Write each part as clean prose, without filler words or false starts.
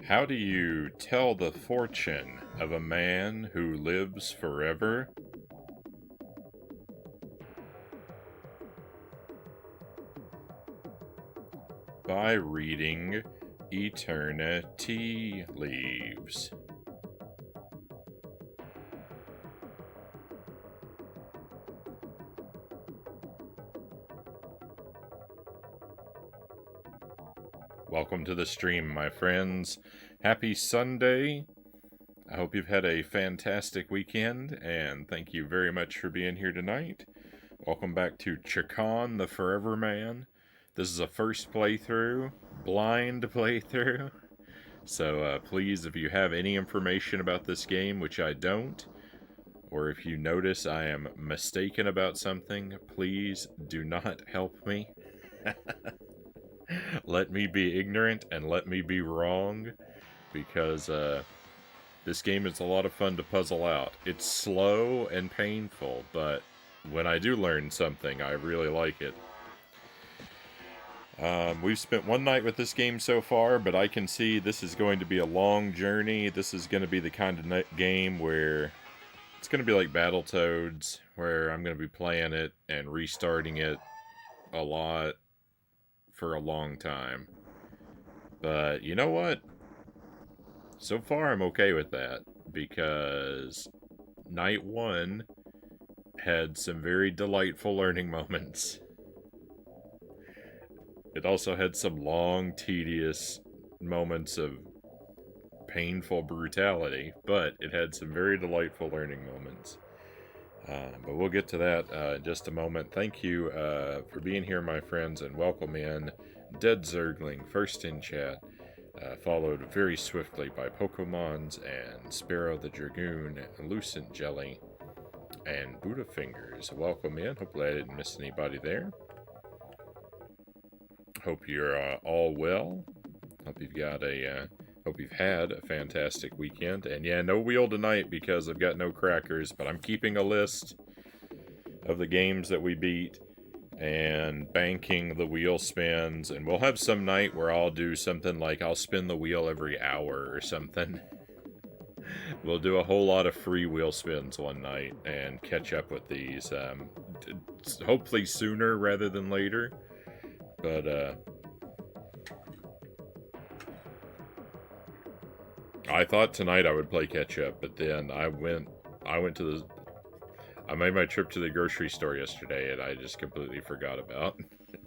How do you tell the fortune of a man who lives forever? By reading eternity leaves. Welcome to the stream, my friends. Happy Sunday. I hope you've had a fantastic weekend, and thank you very much for being here tonight. Welcome back to Chakan, the Forever Man. This is a first playthrough, blind playthrough. So please, if you have any information about this game, which I don't, or if you notice I am mistaken about something, please do not help me. Let me be ignorant and let me be wrong, because this game is a lot of fun to puzzle out. It's slow and painful, but when I do learn something, I really like it. We've spent one night with this game so far, but I can see this is going to be a long journey. This is going to be the kind of game where it's going to be like Battletoads, where I'm going to be playing it and restarting it a lot for a long time. But you know what? So far I'm okay with that, because night one had some very delightful learning moments. It also had some long, tedious moments of painful brutality, but it had some very delightful learning moments. But we'll get to that in just a moment. Thank you for being here, my friends, and welcome in Dead Zergling, first in chat, followed very swiftly by Pokemons and Sparrow the Dragoon, Lucent Jelly, and Buddha Fingers. Welcome in. Hopefully I didn't miss anybody there. Hope you're all well. Hope you've had a fantastic weekend. And yeah, no wheel tonight because I've got no crackers, but I'm keeping a list of the games that we beat and banking the wheel spins. And we'll have some night where I'll do something like I'll spin the wheel every hour or something. We'll do a whole lot of free wheel spins one night and catch up with these. Hopefully sooner rather than later. But I thought tonight I would play catch up, but then I made my trip to the grocery store yesterday, and I just completely forgot about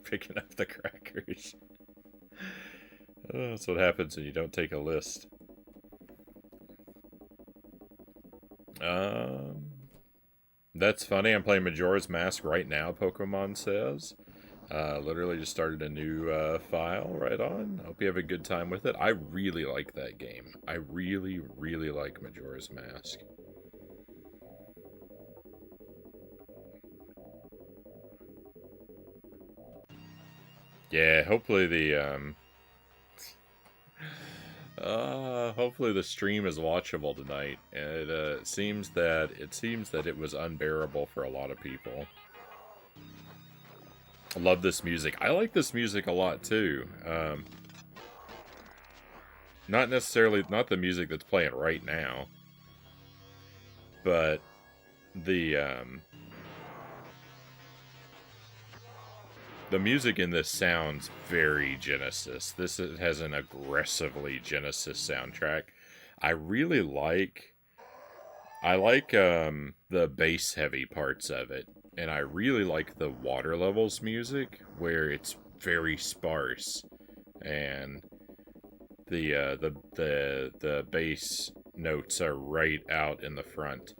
picking up the crackers. That's what happens when you don't take a list. That's funny. I'm playing Majora's Mask right now, Pokemon says. Literally just started a new file right on. Hope you have a good time with it. I really like that game. I really, really like Majora's Mask. Yeah, hopefully hopefully the stream is watchable tonight. It seems that it was unbearable for a lot of people. I love this music. I like this music a lot too. Not the music that's playing right now, but the music in this sounds very Genesis. This has an aggressively Genesis soundtrack. I like the bass heavy parts of it. And I really like the water levels music, where it's very sparse, and the bass notes are right out in the front.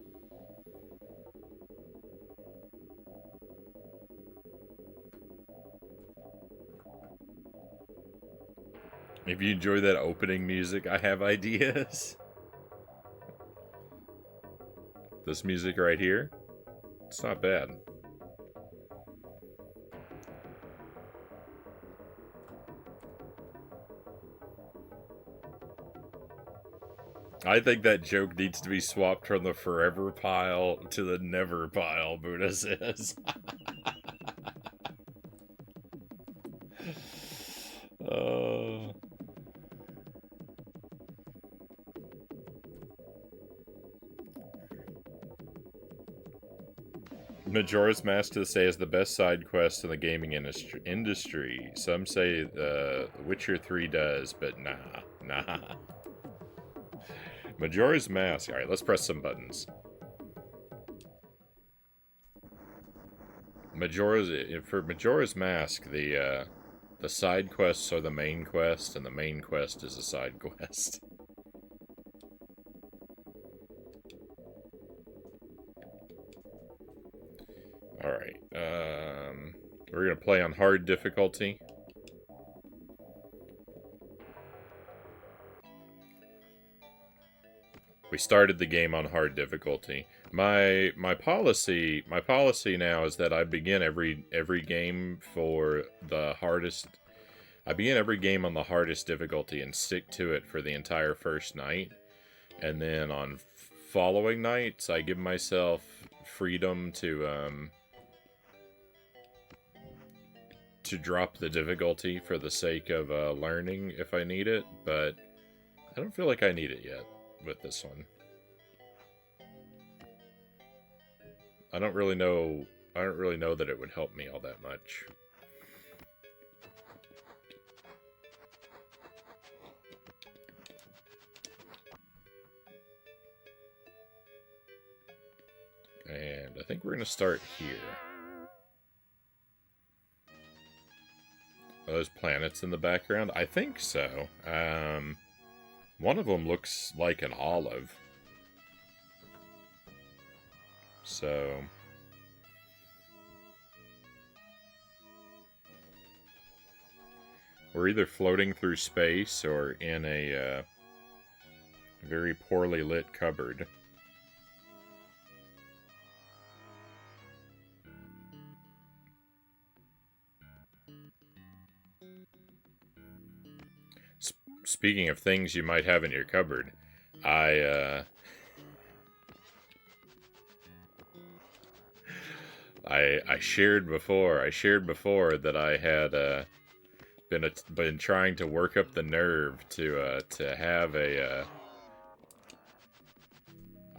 If you enjoy that opening music, I have ideas. This music right here, it's not bad. I think that joke needs to be swapped from the forever pile to the never pile, Buddha says. Majora's Mask to this day is the best side quest in the gaming industry. Some say Witcher 3 does, but nah. Majora's Mask. Alright, let's press some buttons. For Majora's Mask, the side quests are the main quest, and the main quest is a side quest. Alright, we're gonna play on hard difficulty. We started the game on hard difficulty. My policy now is that I begin every game for the hardest. I begin every game on the hardest difficulty and stick to it for the entire first night, and then on following nights I give myself freedom to drop the difficulty for the sake of learning if I need it, but I don't feel like I need it yet with this one. I don't really know that it would help me all that much. And I think we're going to start here. Are those planets in the background? I think so. One of them looks like an olive. So... we're either floating through space or in a very poorly lit cupboard. Speaking of things you might have in your cupboard, I shared before that I had been trying to work up the nerve to have a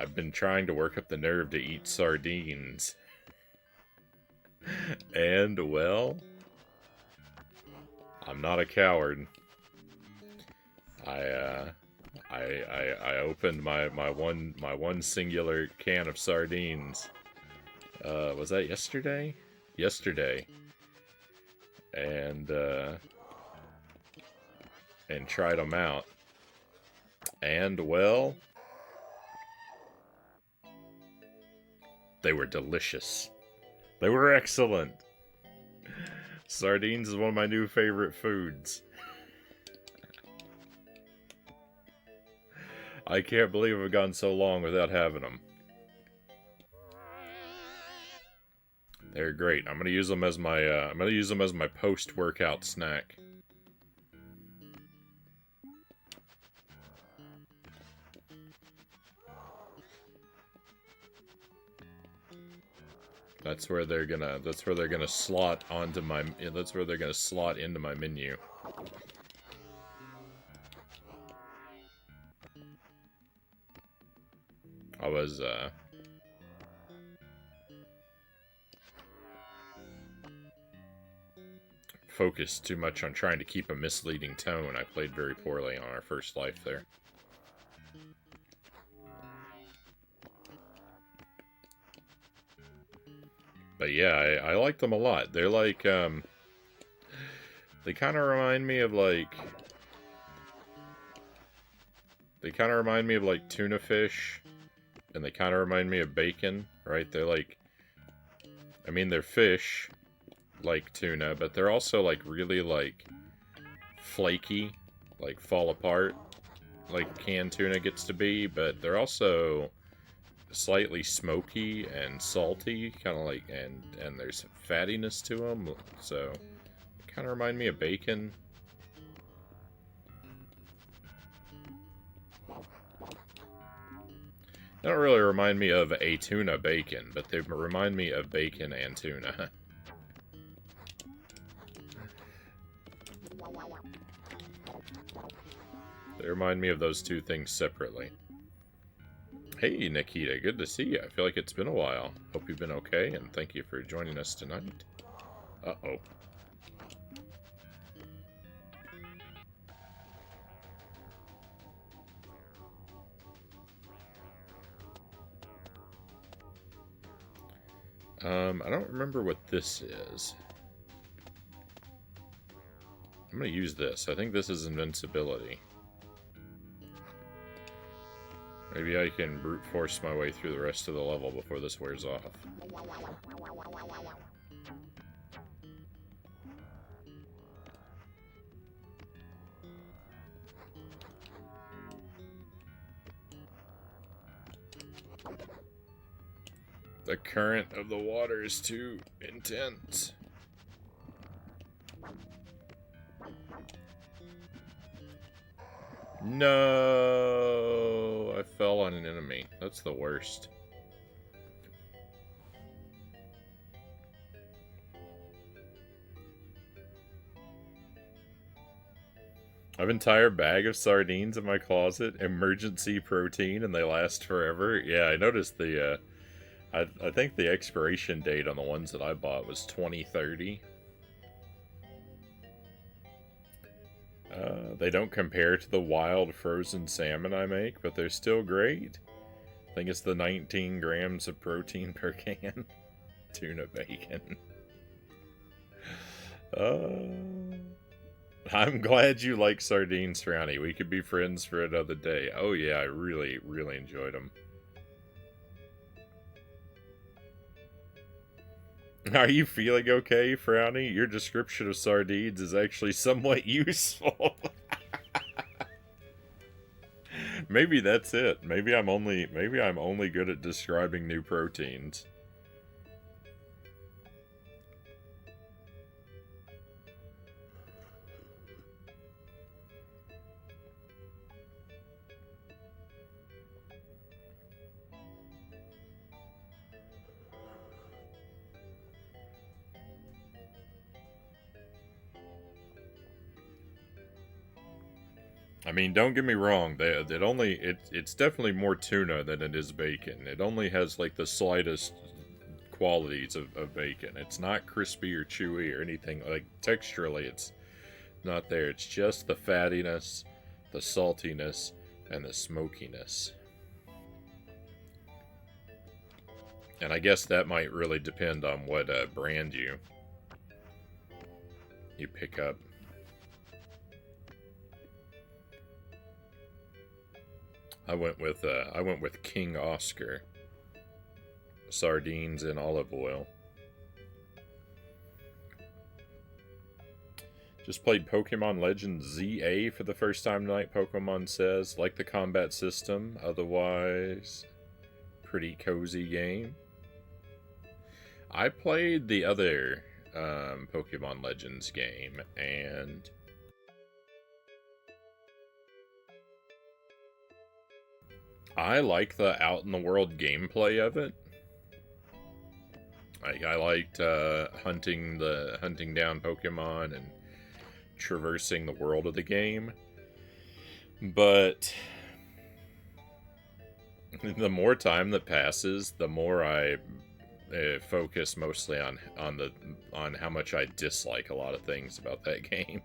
I've been trying to work up the nerve to eat sardines. And well, I'm not a coward. I opened my one singular can of sardines. Was that yesterday? Yesterday. And tried them out. And well, they were delicious. They were excellent. Sardines is one of my new favorite foods. I can't believe I've gone so long without having them. They're great. I'm gonna use them as my post-workout snack. That's where they're gonna slot onto my. That's where they're gonna slot into my menu. I was focused too much on trying to keep a misleading tone. I played very poorly on our first life there. But yeah, I like them a lot. They're like, they kind of remind me of like... They kind of remind me of like tuna fish, and they kind of remind me of bacon, right? They're like... I mean, they're fish, like tuna, but they're also like really like flaky, like fall apart, like canned tuna gets to be, but they're also slightly smoky and salty, kind of like, and there's fattiness to them, so kind of remind me of bacon. They don't really remind me of a tuna bacon, but they remind me of bacon and tuna. They remind me of those two things separately. Hey, Nikita, good to see you. I feel like it's been a while. Hope you've been okay, and thank you for joining us tonight. Uh-oh. I don't remember what this is. I'm gonna use this. I think this is invincibility. Maybe I can brute force my way through the rest of the level before this wears off. The current of the water is too intense. No! I fell on an enemy. That's the worst. I have an entire bag of sardines in my closet. Emergency protein, and they last forever. Yeah, I noticed the, I think the expiration date on the ones that I bought was 2030. They don't compare to the wild frozen salmon I make, but they're still great. I think it's the 19 grams of protein per can. Tuna bacon. I'm glad you like sardines, Frownie. We could be friends for another day. Oh yeah, I really, really enjoyed them. Are you feeling okay, Frownie? Your description of sardines is actually somewhat useful. Maybe that's it. Maybe I'm only good at describing new proteins. I mean, don't get me wrong. It's definitely more tuna than it is bacon. It only has like the slightest qualities of bacon. It's not crispy or chewy or anything like texturally. It's not there. It's just the fattiness, the saltiness, and the smokiness. And I guess that might really depend on what brand you pick up. I went with King Oscar. Sardines and olive oil. Just played Pokemon Legends ZA for the first time tonight, Pokemon says. Like the combat system, otherwise pretty cozy game. I played the other Pokemon Legends game, and I like the out-in-the-world gameplay of it. I liked hunting down Pokemon and traversing the world of the game. But the more time that passes, the more I focus mostly on how much I dislike a lot of things about that game.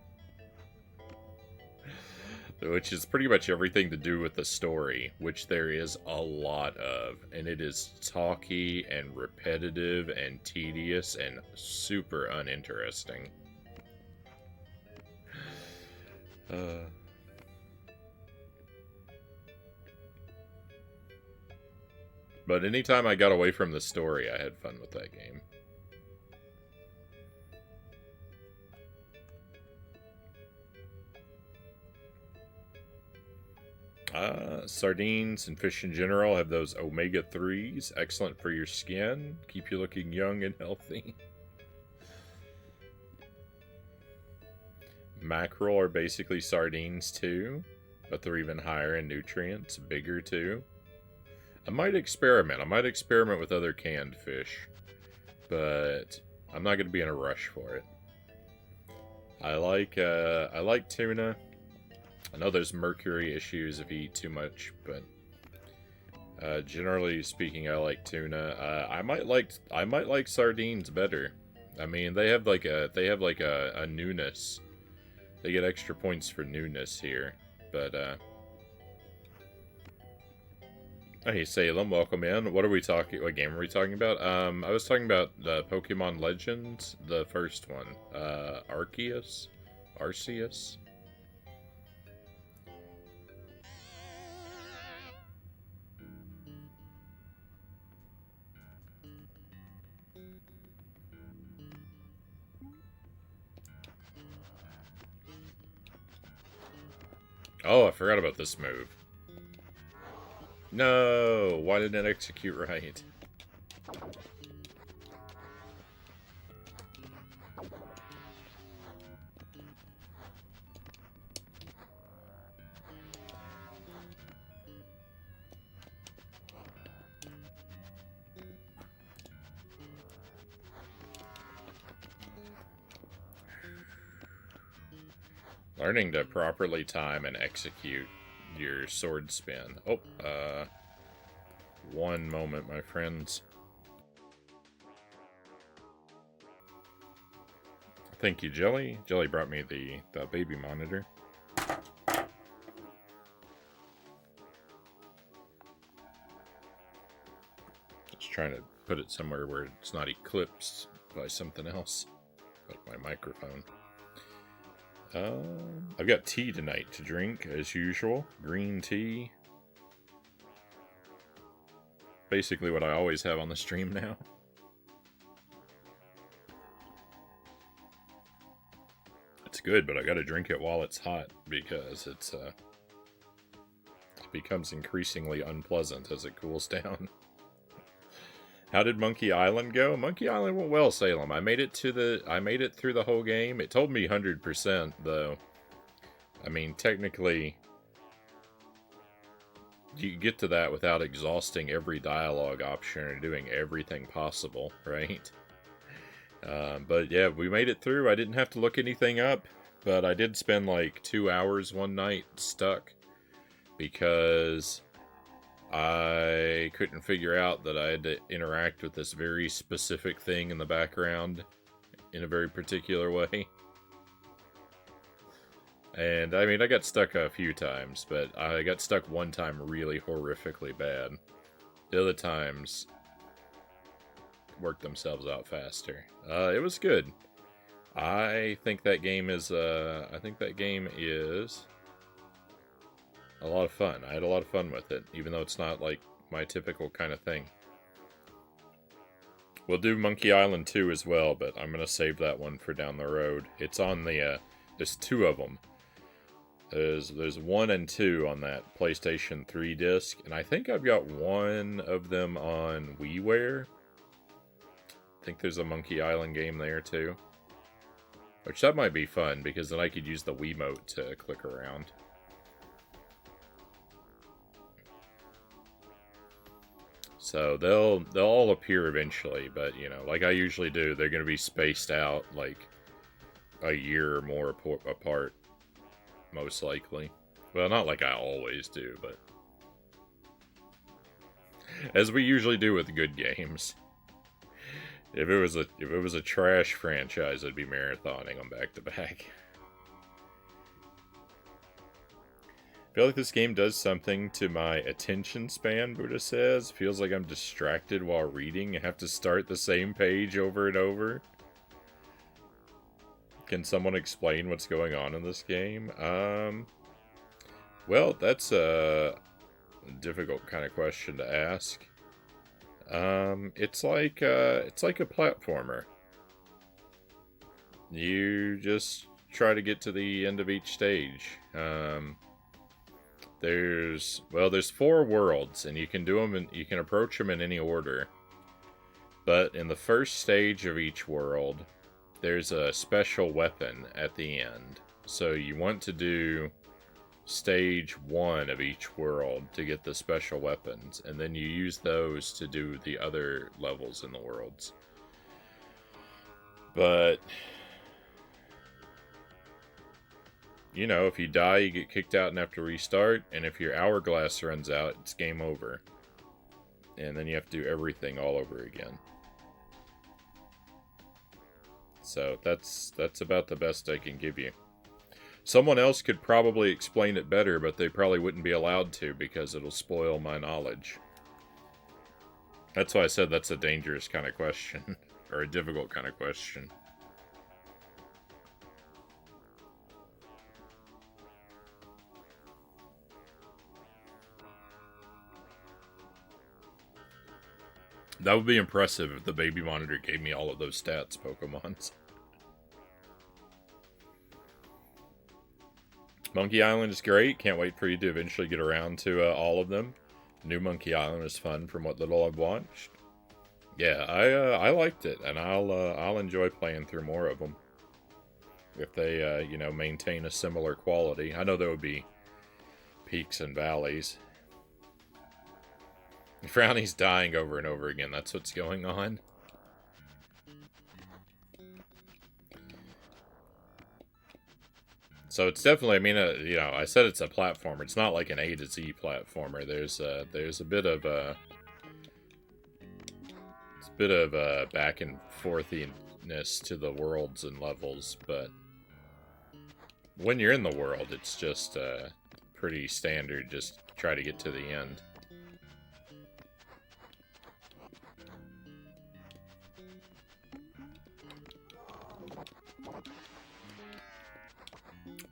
Which is pretty much everything to do with the story, which there is a lot of, and it is talky and repetitive and tedious and super uninteresting. But anytime I got away from the story, I had fun with that game. Sardines and fish in general have those omega-3s. Excellent for your skin. Keep you looking young and healthy. Mackerel are basically sardines too, but they're even higher in nutrients. Bigger too. I might experiment. I might experiment with other canned fish, but I'm not going to be in a rush for it. I like tuna. I know there's mercury issues if you eat too much, but Generally speaking, I like tuna. I might like sardines better. I mean, they have like a newness. They get extra points for newness here, but hey Salem, welcome in. What are we talking? What game are we talking about? I was talking about the Pokemon Legends, the first one. Arceus. Oh, I forgot about this move. No, why didn't it execute right? Learning to properly time and execute your sword spin. Oh, one moment, my friends. Thank you, Jelly. Jelly brought me the baby monitor. Just trying to put it somewhere where it's not eclipsed by something else, like my microphone. I've got tea tonight to drink, as usual. Green tea. Basically what I always have on the stream now. It's good, but I gotta drink it while it's hot, because it becomes increasingly unpleasant as it cools down. How did Monkey Island go? Monkey Island went well, Salem. I made it through the whole game. It told me 100%, though. I mean, technically, you get to that without exhausting every dialogue option or doing everything possible, right? But yeah, we made it through. I didn't have to look anything up, but I did spend like 2 hours one night stuck because I couldn't figure out that I had to interact with this very specific thing in the background in a very particular way. And, I mean, I got stuck a few times, but I got stuck one time really horrifically bad. The other times worked themselves out faster. It was good. I think that game is a lot of fun. I had a lot of fun with it, even though it's not like my typical kind of thing. We'll do Monkey Island 2 as well, but I'm going to save that one for down the road. It's on the, there's 2 of them. There's 1 and 2 on that PlayStation 3 disc, and I think I've got one of them on WiiWare. I think there's a Monkey Island game there too. Which that might be fun, because then I could use the Wiimote to click around. So they'll all appear eventually, but you know, like I usually do, they're going to be spaced out like a year or more apart, most likely. Well, not like I always do, but as we usually do with good games. If it was a trash franchise, I'd be marathoning them back to back. I feel like this game does something to my attention span, Buddha says. Feels like I'm distracted while reading and have to start the same page over and over. Can someone explain what's going on in this game? Well, that's a difficult kind of question to ask. It's like a platformer. You just try to get to the end of each stage. There's 4 worlds, and you can do them, and you can approach them in any order. But in the first stage of each world, there's a special weapon at the end. So you want to do stage 1 of each world to get the special weapons, and then you use those to do the other levels in the worlds. But you know, if you die, you get kicked out and have to restart, and if your hourglass runs out, it's game over. and then you have to do everything all over again. So that's about the best I can give you. Someone else could probably explain it better, but they probably wouldn't be allowed to because it'll spoil my knowledge. That's why I said that's a dangerous kind of question, or a difficult kind of question. That would be impressive if the baby monitor gave me all of those stats, Pokemons. Monkey Island is great. Can't wait for you to eventually get around to all of them. New Monkey Island is fun from what little I've watched. Yeah, I liked it, and I'll enjoy playing through more of them if they you know, maintain a similar quality. I know there would be peaks and valleys. Frownie's dying over and over again. That's what's going on. So it's definitely, I mean, you know, I said it's a platformer. It's not like an A to Z platformer. There's a bit of back and forthiness to the worlds and levels, but when you're in the world, it's just pretty standard. Just try to get to the end.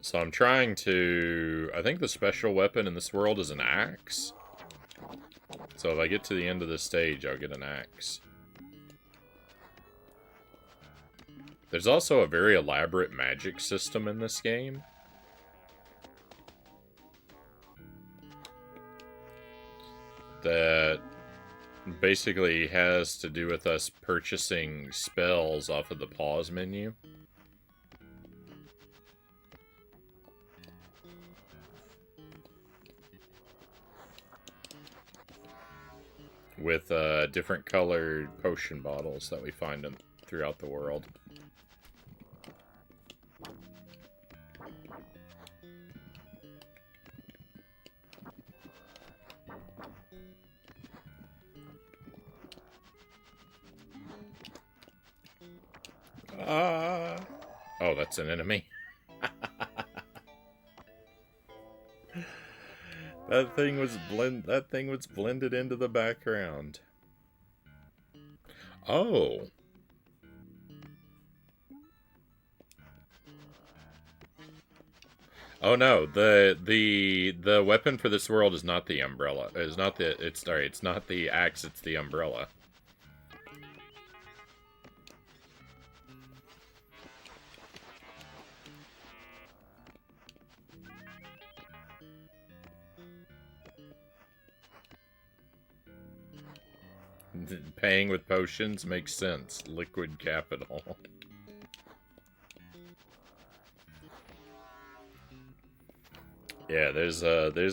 So I'm trying to... I think the special weapon in this world is an axe. So if I get to the end of this stage, I'll get an axe. There's also a very elaborate magic system in this game. That basically has to do with us purchasing spells off of the pause menu. With different colored potion bottles that we find throughout the world. Oh, that's an enemy. That thing was blended into the background. Oh. Oh no, the weapon for this world is not the umbrella. It's not the axe, it's the umbrella. Paying with potions makes sense. Liquid capital. Yeah, there's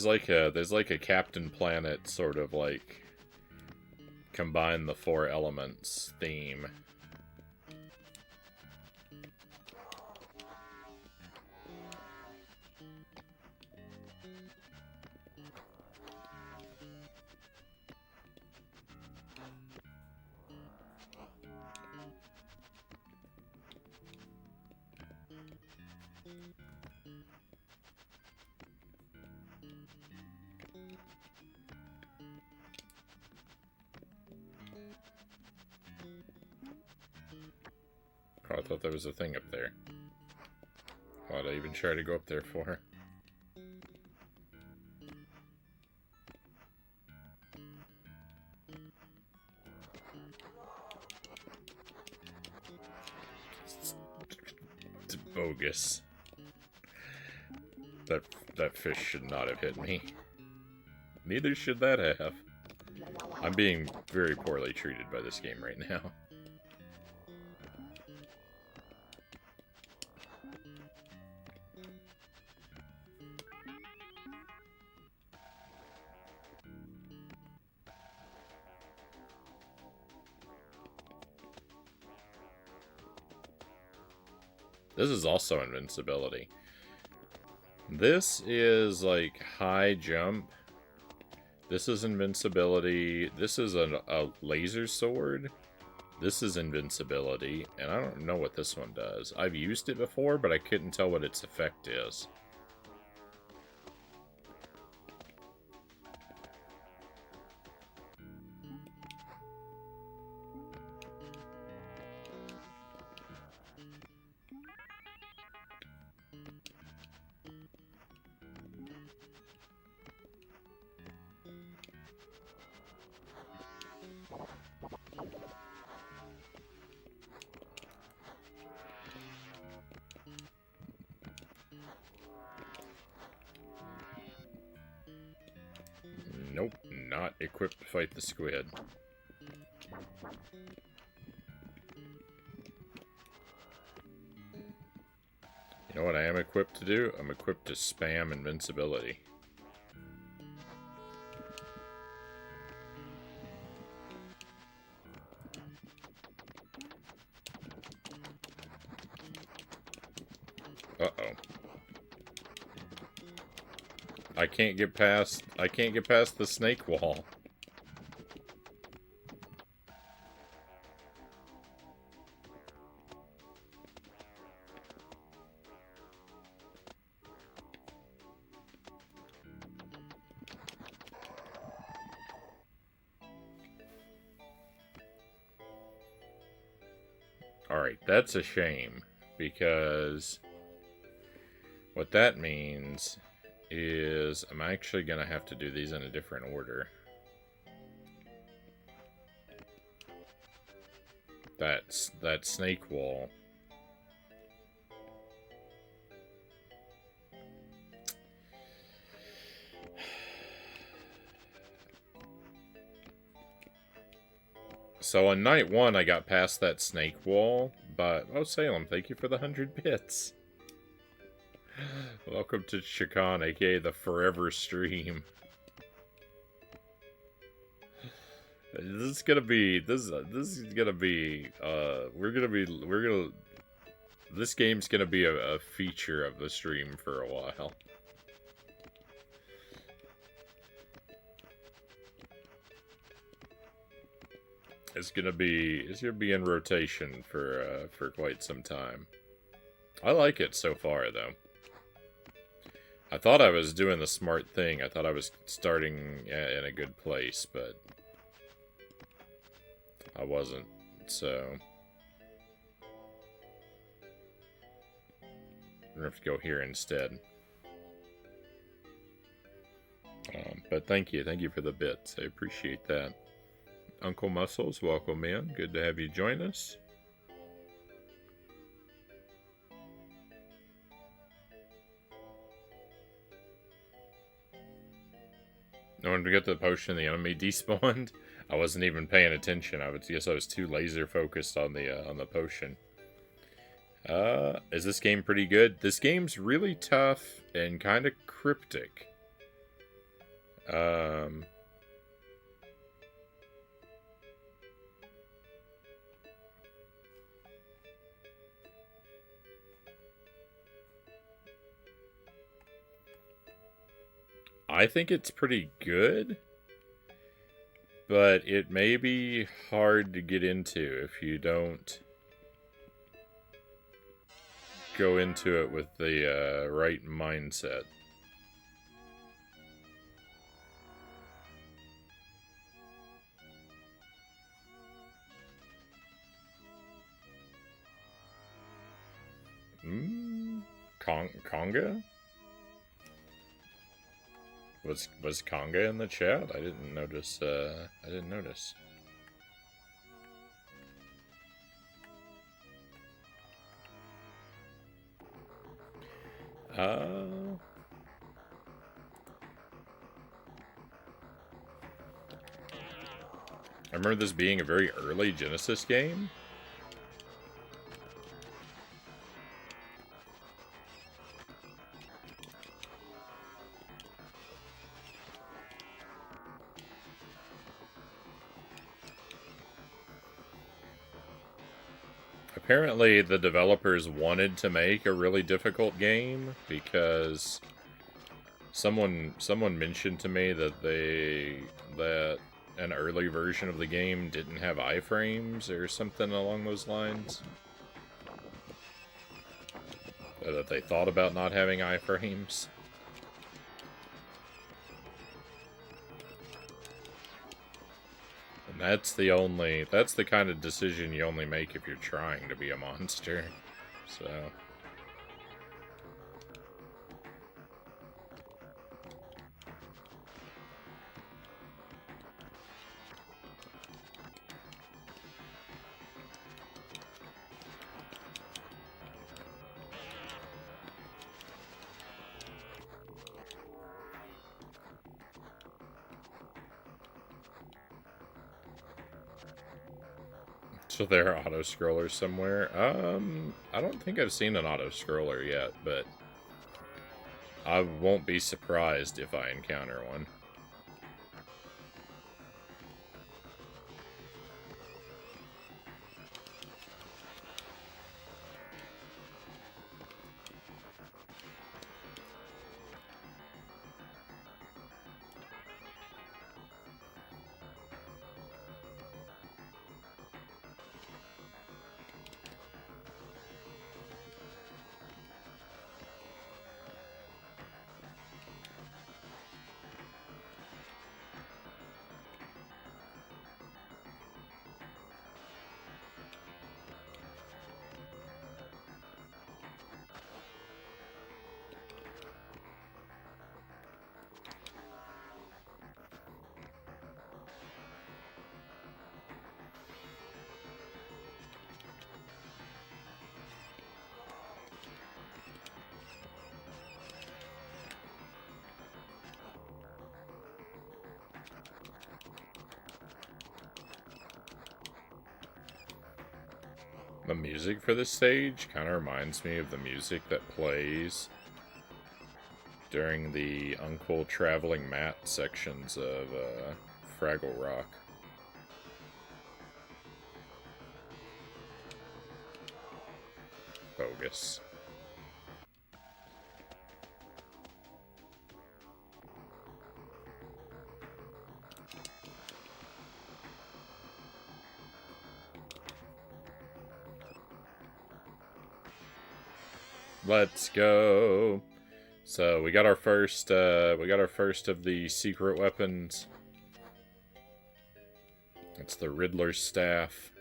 like a Captain Planet sort of like combine the four elements theme. Oh, I thought there was a thing up there. Why'd I even try to go up there for? It's bogus. That fish should not have hit me. Neither should that have. I'm being very poorly treated by this game right now. This is also invincibility. This is like high jump. This is invincibility. This is a laser sword. This is invincibility. And I don't know what this one does. I've used it before, but I couldn't tell what its effect is. Nope, not equipped to fight the squid. You know what I am equipped to do? I'm equipped to spam invincibility. Uh-oh. I can't get past the snake wall. Alright, that's a shame, because what that means is I'm actually going to have to do these in a different order. That snake wall. So on night 1, I got past that snake wall, but... Oh, Salem, thank you for the 100 bits. Welcome to Chakan, aka the Forever Stream. This game's gonna be a feature of the stream for a while. It's gonna be in rotation for quite some time. I like it so far, though. I thought I was doing the smart thing. I thought I was starting in a good place, but I wasn't, so I'm gonna have to go here instead. But thank you for the bits. I appreciate that. Uncle Muscles, welcome in. Good to have you join us. No one to get the potion the enemy despawned. I wasn't even paying attention. I guess I was too laser focused on the potion. Is this game pretty good? This game's really tough and kind of cryptic. I think it's pretty good, but it may be hard to get into if you don't go into it with the right mindset. Conga? Was Conga in the chat? I didn't notice. I didn't notice. I remember this being a very early Genesis game. Apparently, the developers wanted to make a really difficult game because Someone mentioned to me that an early version of the game didn't have iframes or something along those lines. Or that they thought about not having iframes. And that's the kind of decision you only make if you're trying to be a monster. So... So there are auto-scrollers somewhere? I don't think I've seen an auto-scroller yet, but I won't be surprised if I encounter one. The music for this stage kind of reminds me of the music that plays during the Uncle Traveling Matt sections of Fraggle Rock. Bogus. Let's go. So we got our first of the secret weapons. It's the Riddler's staff.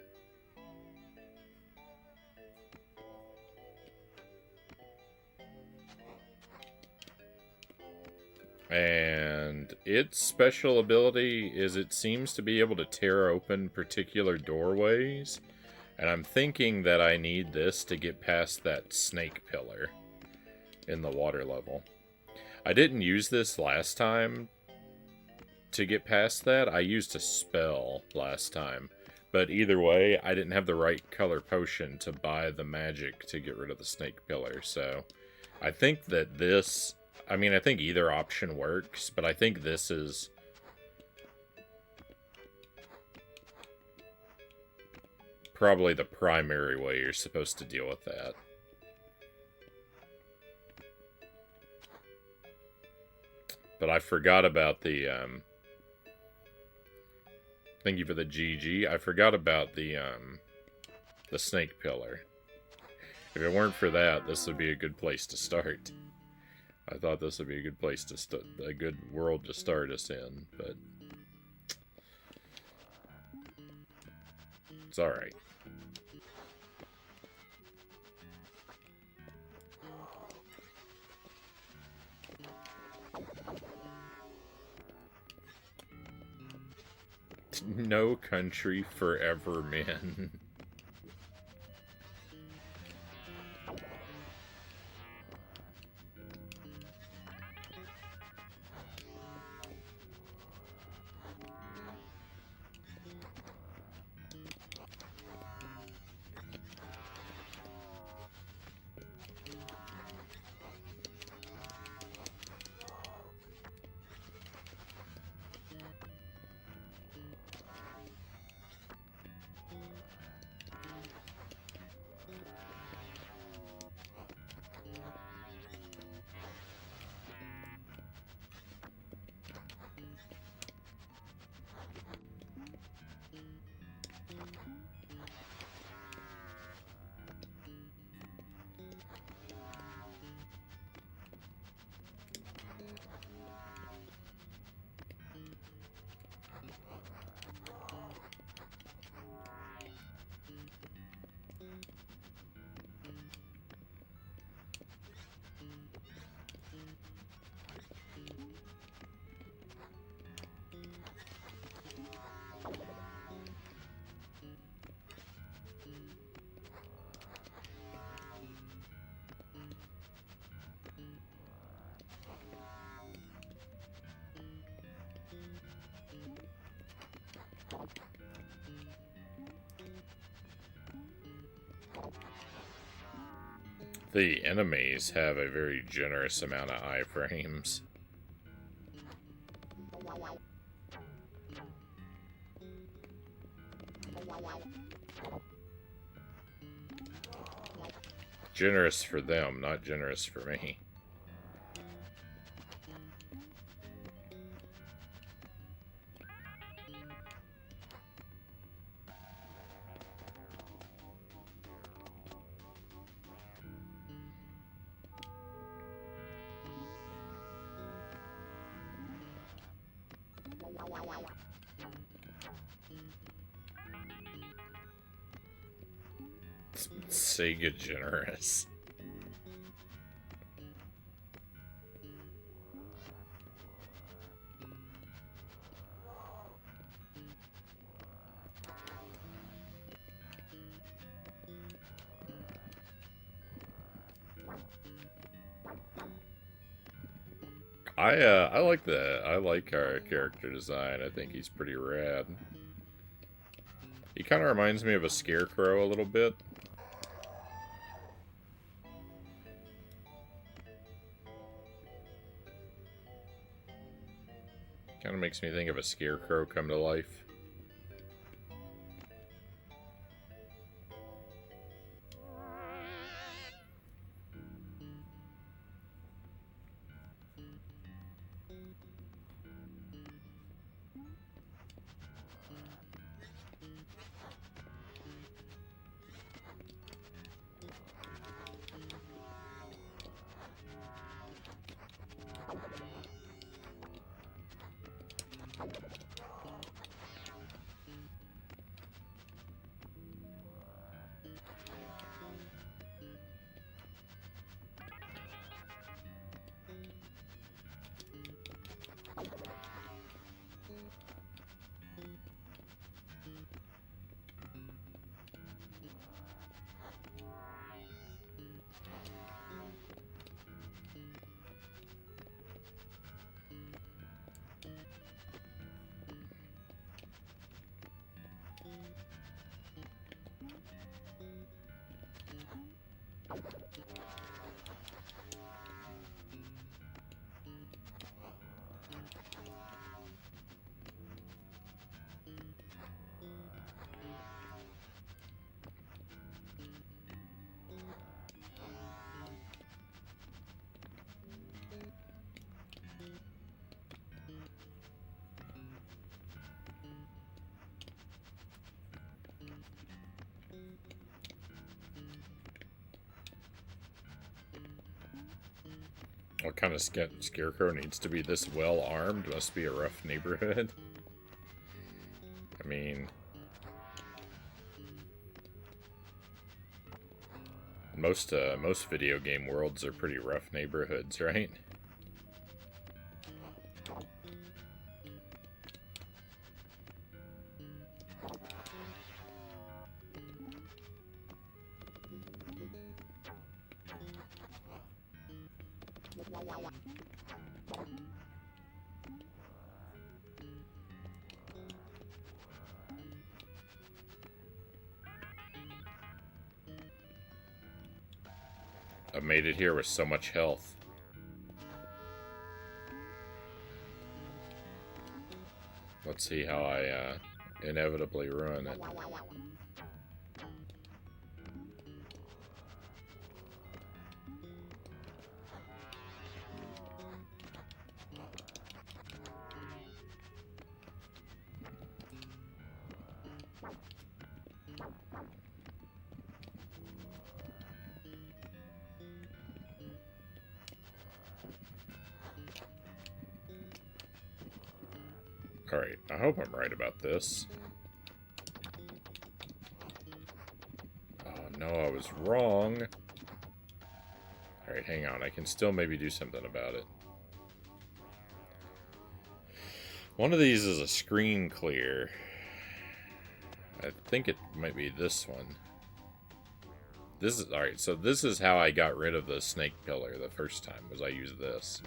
And its special ability is it seems to be able to tear open particular doorways. And I'm thinking that I need this to get past that snake pillar in the water level. I didn't use this last time to get past that. I used a spell last time. But either way, I didn't have the right color potion to buy the magic to get rid of the snake pillar. So I think that this... I mean, I think either option works, but I think this is... probably the primary way you're supposed to deal with that. But I forgot about the, thank you for the GG. I forgot about the snake pillar. If it weren't for that, this would be a good place to start. I thought this would be a good place to start, a good world to start us in, but... it's alright. No country forever, man. The enemies have a very generous amount of iframes. Generous for them, not generous for me. Sega generous. I like our character design. I think he's pretty rad. He kind of reminds me of a scarecrow a little bit. Kind of makes me think of a scarecrow come to life. What kind of scarecrow needs to be this well armed? Must be a rough neighborhood. I mean, most video game worlds are pretty rough neighborhoods, right? I made it here with so much health. Let's see how I inevitably ruin it. Alright, I hope I'm right about this. Oh no, I was wrong. Alright, hang on. I can still maybe do something about it. One of these is a screen clear. I think it might be this one. This is... Alright, so this is how I got rid of the snake pillar the first time, was I used this.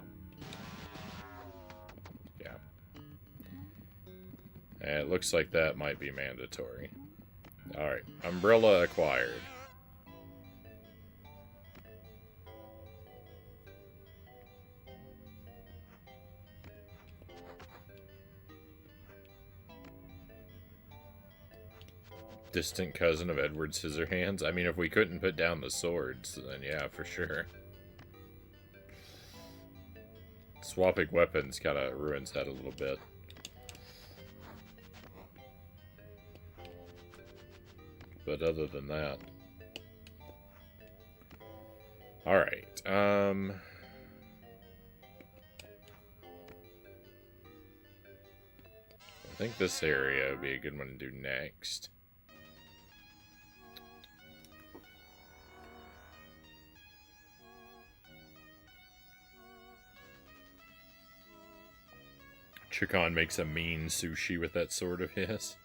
And it looks like that might be mandatory. Alright, umbrella acquired. Distant cousin of Edward Scissorhands? I mean, if we couldn't put down the swords, then yeah, for sure. Swapping weapons kind of ruins that a little bit. But other than that... Alright, I think this area would be a good one to do next. Chakan makes a mean sushi with that sword of his.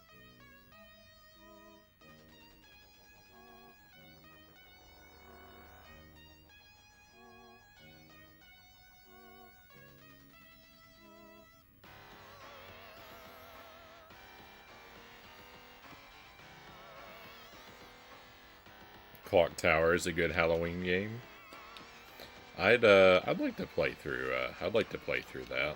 Clock Tower is a good Halloween game. I'd like to play through that.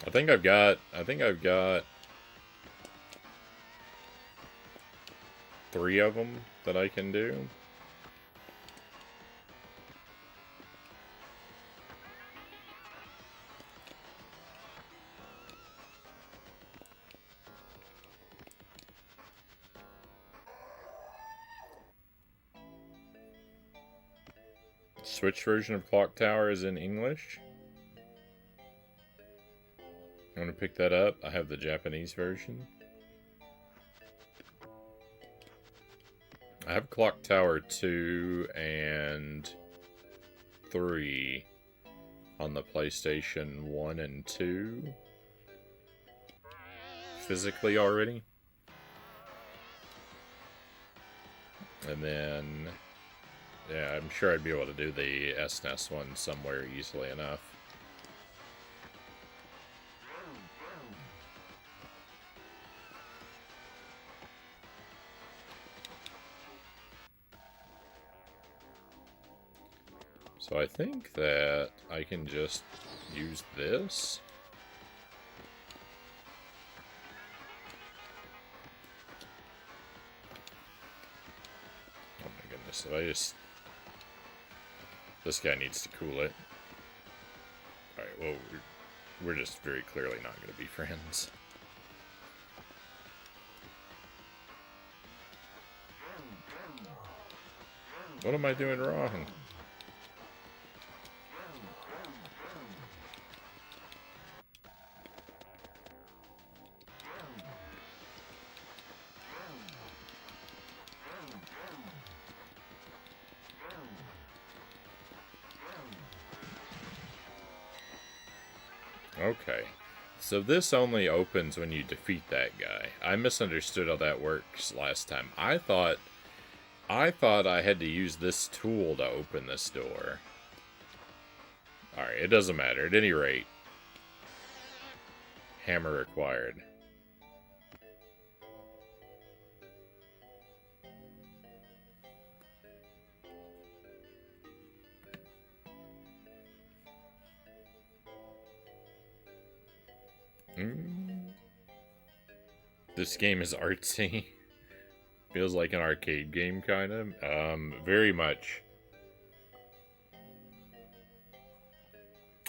I think I've got 3 of them that I can do. Switch version of Clock Tower is in English. I'm going to pick that up. I have the Japanese version. I have Clock Tower 2 and 3 on the PlayStation 1 and 2 physically already. And then, yeah, I'm sure I'd be able to do the SNES one somewhere easily enough. So I think that I can just use this. Oh my goodness, if I just... This guy needs to cool it. Alright, well, we're just very clearly not going to be friends. What am I doing wrong? Okay, so this only opens when you defeat that guy. I misunderstood how that works last time. I thought I had to use this tool to open this door. Alright, it doesn't matter. At any rate, hammer required. This game is artsy. Feels like an arcade game, kind of. Very much.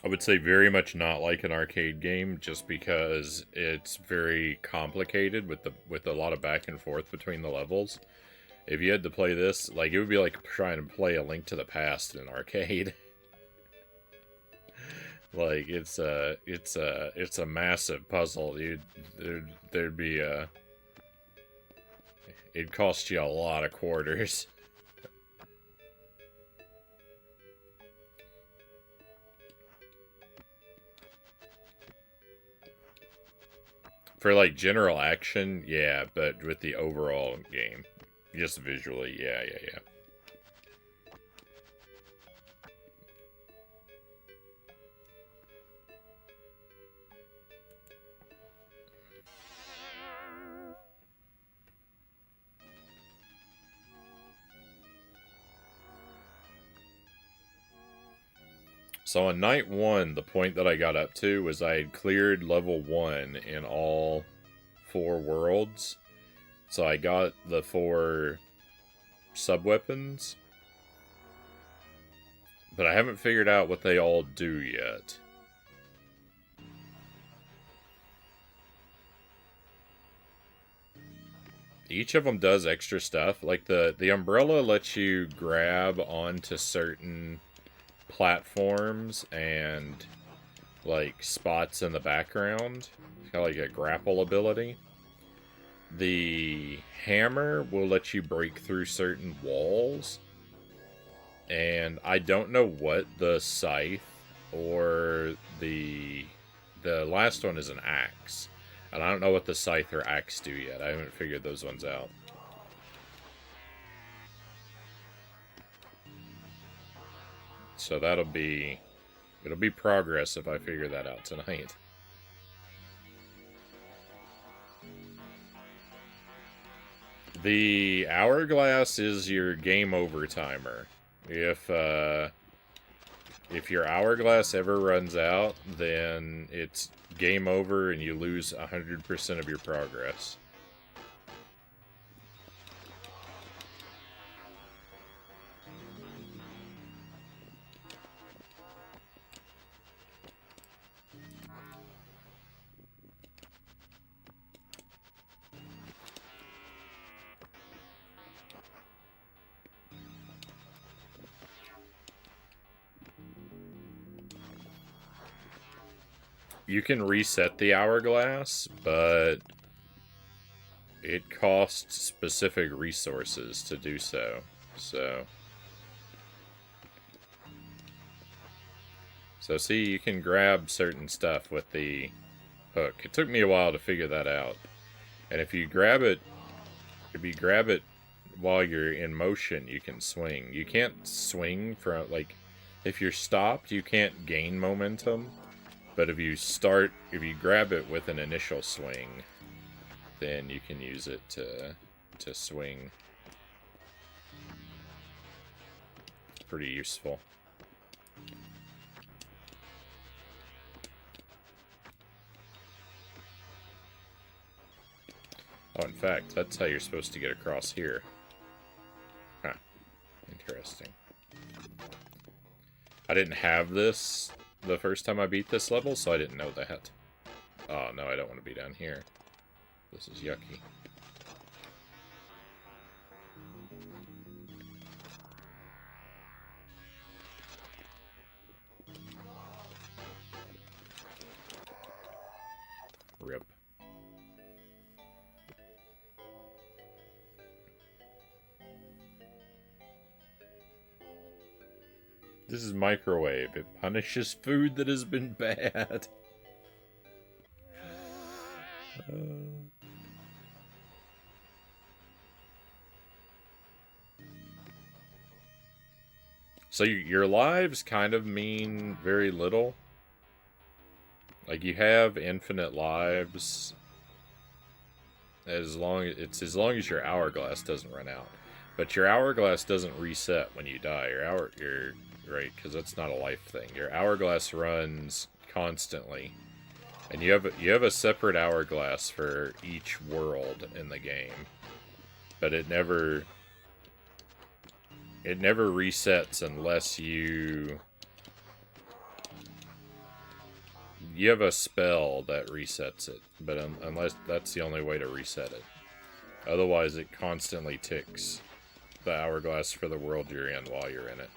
I would say very much not like an arcade game, just because it's very complicated with a lot of back and forth between the levels. If you had to play this, like, it would be like trying to play A Link to the Past in an arcade. Like, it's a massive puzzle. There'd be it'd cost you a lot of quarters. For, like, general action, yeah, but with the overall game, just visually, yeah. So on night 1, the point that I got up to was I had cleared level 1 in all 4 worlds. So I got the 4 sub-weapons. But I haven't figured out what they all do yet. Each of them does extra stuff. Like the umbrella lets you grab onto certain platforms and like spots in the background. It's got like a grapple ability. The hammer will let you break through certain walls. And I don't know what the scythe or the last one is an axe. And I don't know what the scythe or axe do yet. I haven't figured those ones out. So it'll be progress if I figure that out tonight. The hourglass is your game over timer. If your hourglass ever runs out, then it's game over and you lose 100% of your progress. You can reset the hourglass, but it costs specific resources to do so. So see, you can grab certain stuff with the hook. It took me a while to figure that out. And if you grab it while you're in motion, you can swing. You can't swing from, like, if you're stopped, you can't gain momentum. But if you grab it with an initial swing, then you can use it to swing. It's pretty useful. Oh, in fact, that's how you're supposed to get across here. Huh. Interesting. I didn't have this the first time I beat this level, so I didn't know that. Oh, no, I don't want to be down here. This is yucky. Rip. This is microwave. It punishes food that has been bad. So your lives kind of mean very little. Like, you have infinite lives as long as your hourglass doesn't run out. But your hourglass doesn't reset when you die. Right, because that's not a life thing. Your hourglass runs constantly. And you have a separate hourglass for each world in the game. But it never resets unless you have a spell that resets it. But unless that's the only way to reset it. Otherwise it constantly ticks the hourglass for the world you're in while you're in it.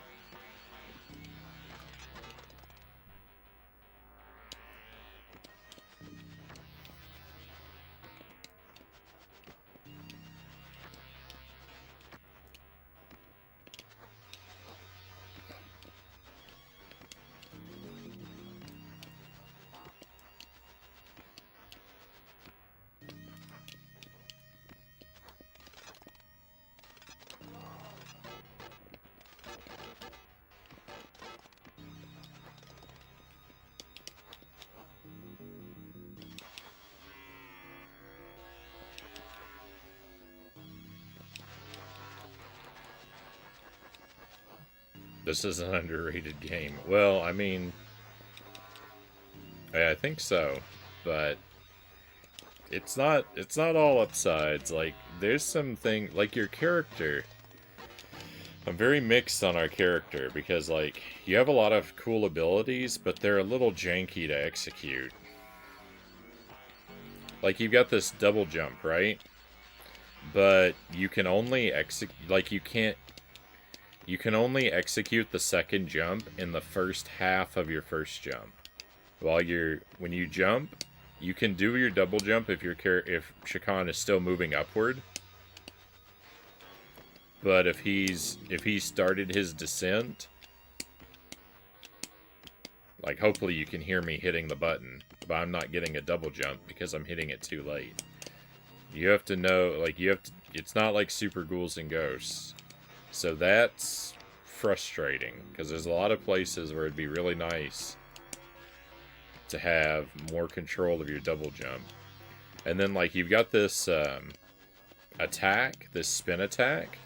This is an underrated game. Well, I mean, I think so, but it's not all upsides. Like, there's something like your character. I'm very mixed on our character because, like, you have a lot of cool abilities, but they're a little janky to execute. Like, you've got this double jump, right? But you can only you can only execute the second jump in the first half of your first jump. When you jump, you can do your double jump if Chakan is still moving upward. But if he started his descent, like, hopefully you can hear me hitting the button, but I'm not getting a double jump because I'm hitting it too late. You have to know, like, it's not like Super Ghouls and Ghosts. So that's frustrating, because there's a lot of places where it'd be really nice to have more control of your double jump. And then, like, you've got this attack, this spin attack,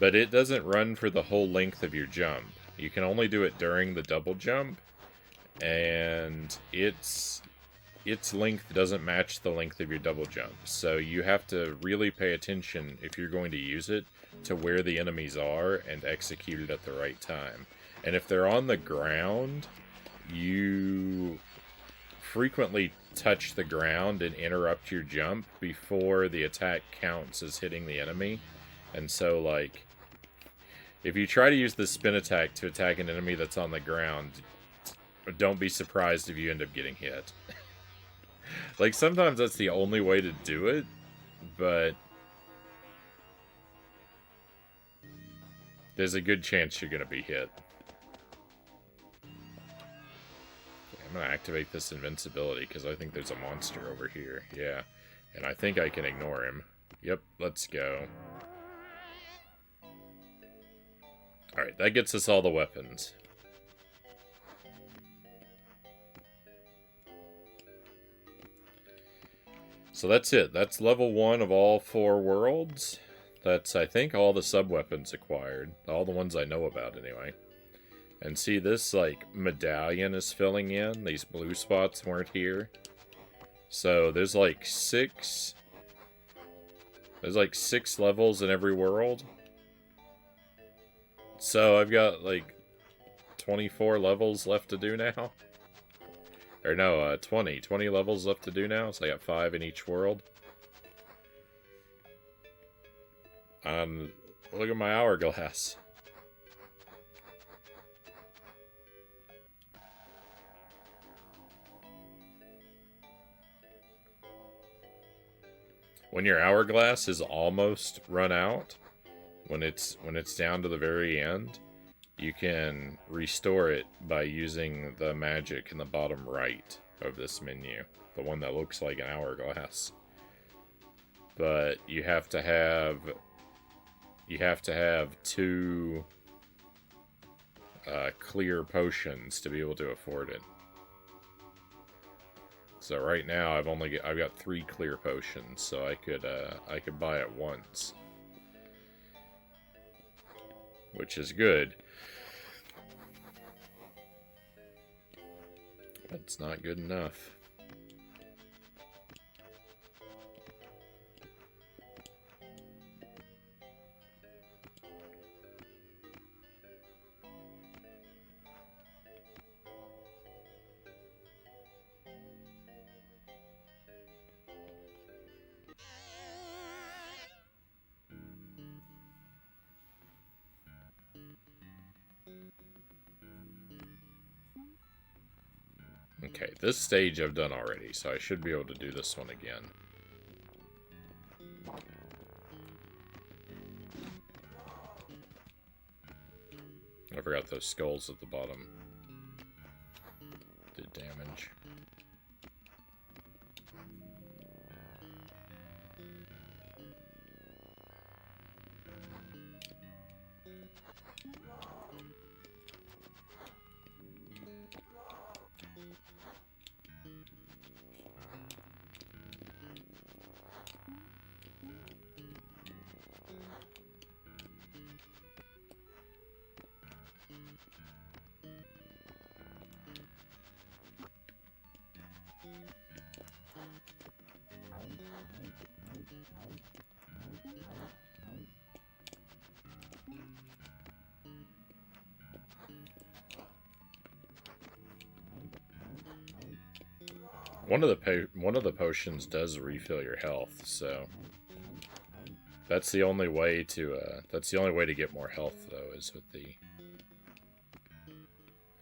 but it doesn't run for the whole length of your jump. You can only do it during the double jump, and its length doesn't match the length of your double jump. So you have to really pay attention, if you're going to use it, to where the enemies are and execute it at the right time. And if they're on the ground, you frequently touch the ground and interrupt your jump before the attack counts as hitting the enemy. And so, like, if you try to use the spin attack to attack an enemy that's on the ground, don't be surprised if you end up getting hit. Like, sometimes that's the only way to do it, but there's a good chance you're going to be hit. Okay, I'm going to activate this invincibility because I think there's a monster over here. Yeah, and I think I can ignore him. Yep, let's go. Alright, that gets us all the weapons. So that's it. That's level 1 of all 4 worlds. That's, I think, all the sub-weapons acquired. All the ones I know about, anyway. And see, this, like, medallion is filling in. These blue spots weren't here. So there's, like, 6... There's, like, 6 levels in every world. So I've got, like, 24 levels left to do now. Or no, 20 levels left to do now, so I got 5 in each world. Look at my hourglass. When your hourglass is almost run out, when it's down to the very end, you can restore it by using the magic in the bottom right of this menu. The one that looks like an hourglass. But you have to have 2 clear potions to be able to afford it. So right now I've got 3 clear potions, so I could buy it once. Which is good. It's not good enough. Okay, this stage I've done already, so I should be able to do this one again. I forgot those skulls at the bottom did damage. One of the potions does refill your health, so that's the only way to get more health, though, is with the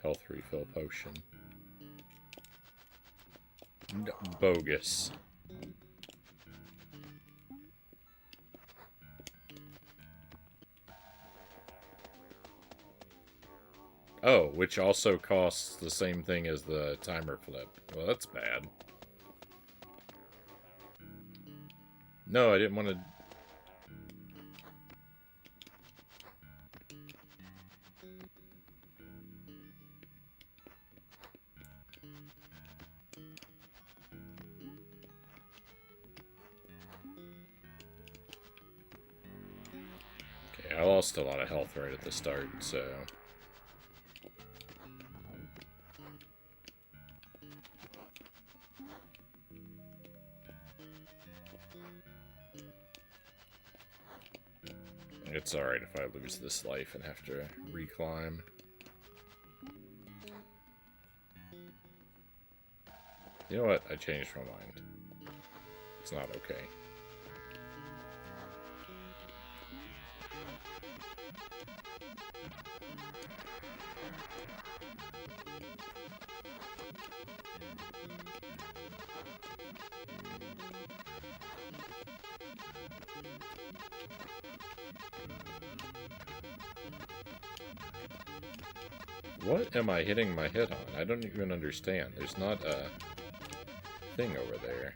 health refill potion. Bogus. Oh, which also costs the same thing as the timer flip. Well, that's bad. No, I didn't want to... Okay, I lost a lot of health right at the start, so... It's alright if I lose this life and have to reclimb. You know what? I changed my mind. It's not okay. What am I hitting my head on? I don't even understand. There's not a thing over there.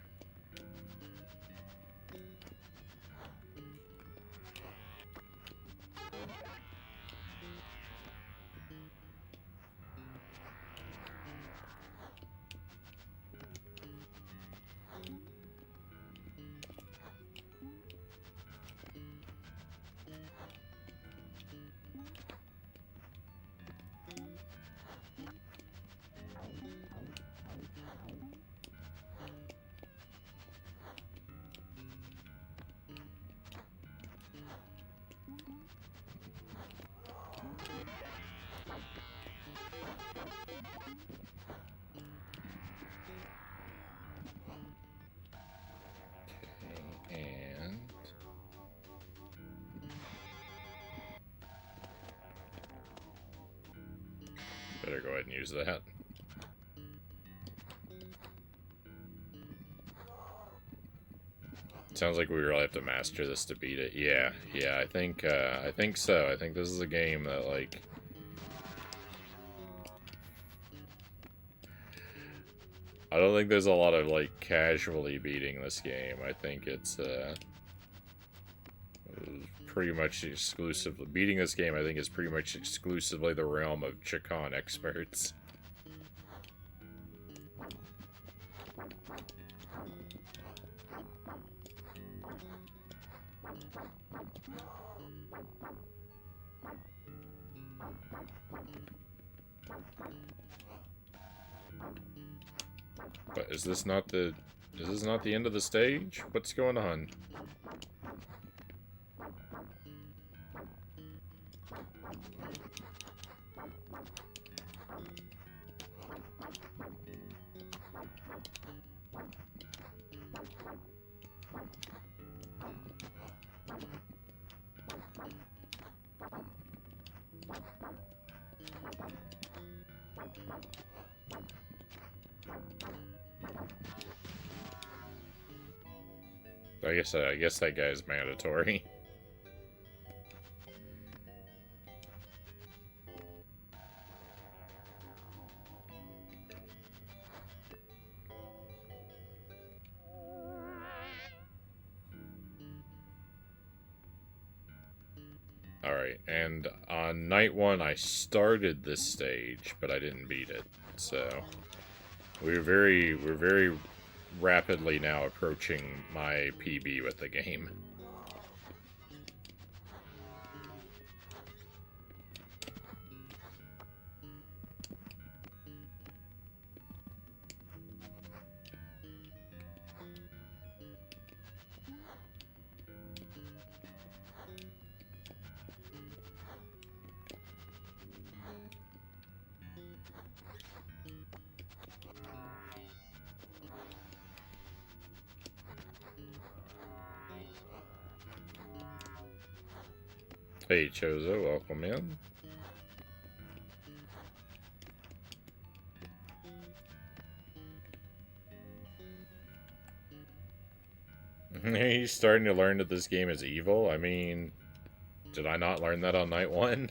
Better go ahead and use that. Sounds like we really have to master this to beat it. Yeah, I think so. I think this is a game that, like... I don't think there's a lot of, like, casually beating this game. I think it's, pretty much exclusively... Beating this game, I think, is pretty much exclusively the realm of Chakan experts. But is this not the end of the stage? What's going on? I guess that guy's mandatory. Alright, and on night one I started this stage, but I didn't beat it. So we're very rapidly now approaching my PB with the game. Hey, Chozo, welcome in. He's starting to learn that this game is evil. I mean, did I not learn that on night one?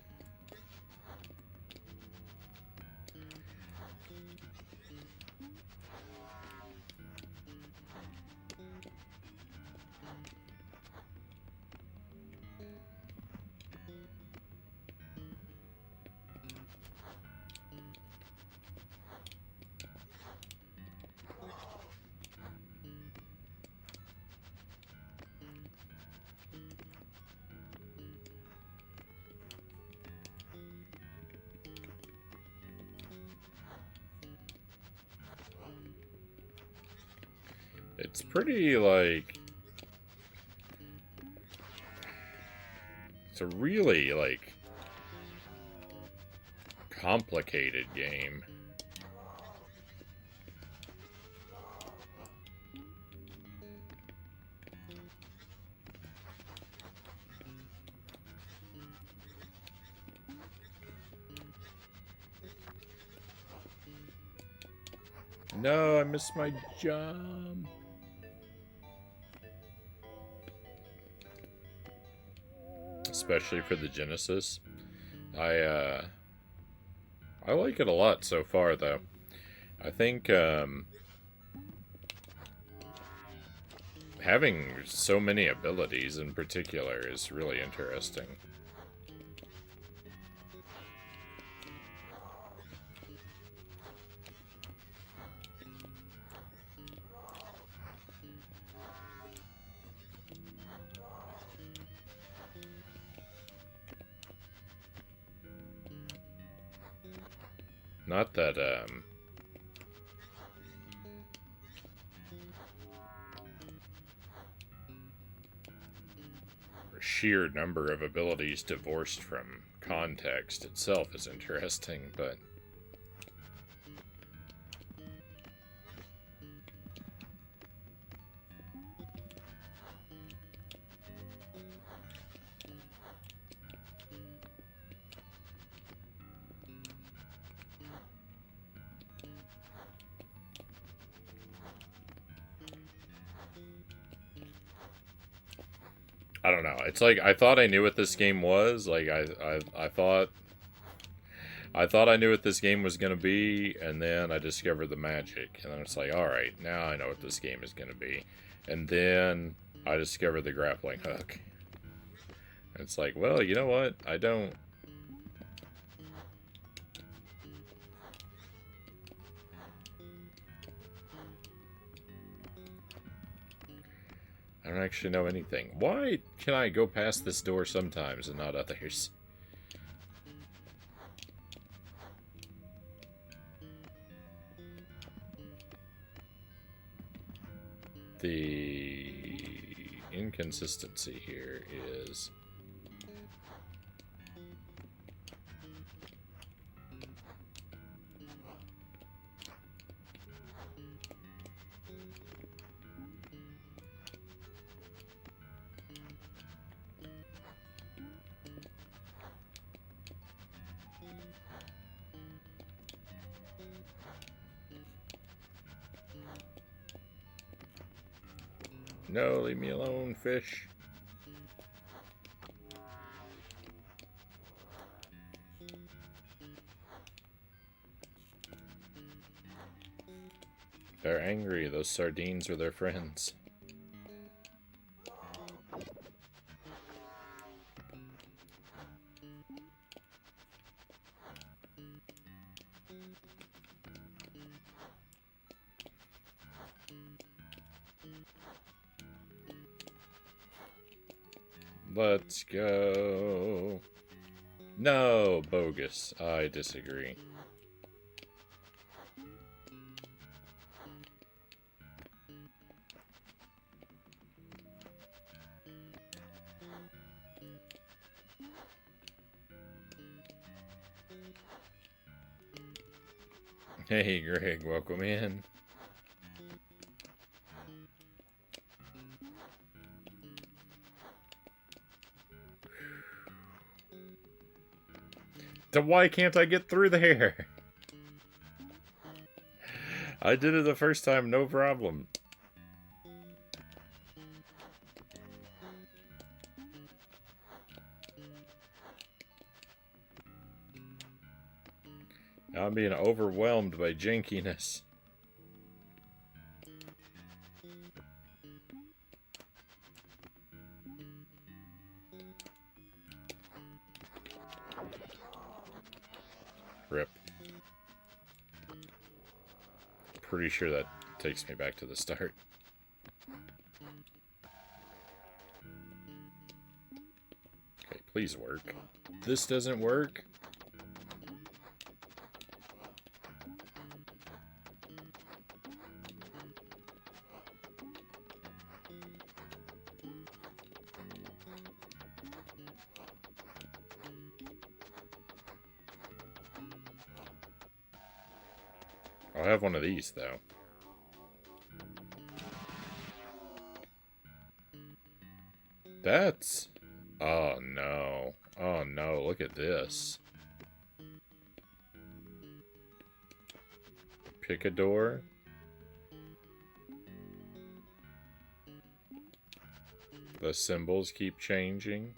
It's pretty, like... It's a really, like... complicated game. No, I missed my jump. Especially for the Genesis. I like it a lot so far, though. I think, having so many abilities in particular is really interesting. Not that, sheer number of abilities divorced from context itself is interesting, but... I don't know. It's like, I thought I knew what this game was. Like, I thought I knew what this game was going to be, and then I discovered the magic. And then it's like, alright, now I know what this game is going to be. And then I discovered the grappling hook. And it's like, well, you know what? I don't actually know anything. Why can I go past this door sometimes and not others? The inconsistency here is... No, leave me alone, fish. They're angry. Those sardines are their friends. Let's go. No, bogus. I disagree. Hey, Greg, welcome in. Why can't I get through there? I did it the first time, no problem. Now I'm being overwhelmed by jankiness. Rip. Pretty sure that takes me back to the start. Okay, please work. This doesn't work. I'll have one of these, though. That's... Oh, no. Oh, no. Look at this. Pick a door. The symbols keep changing.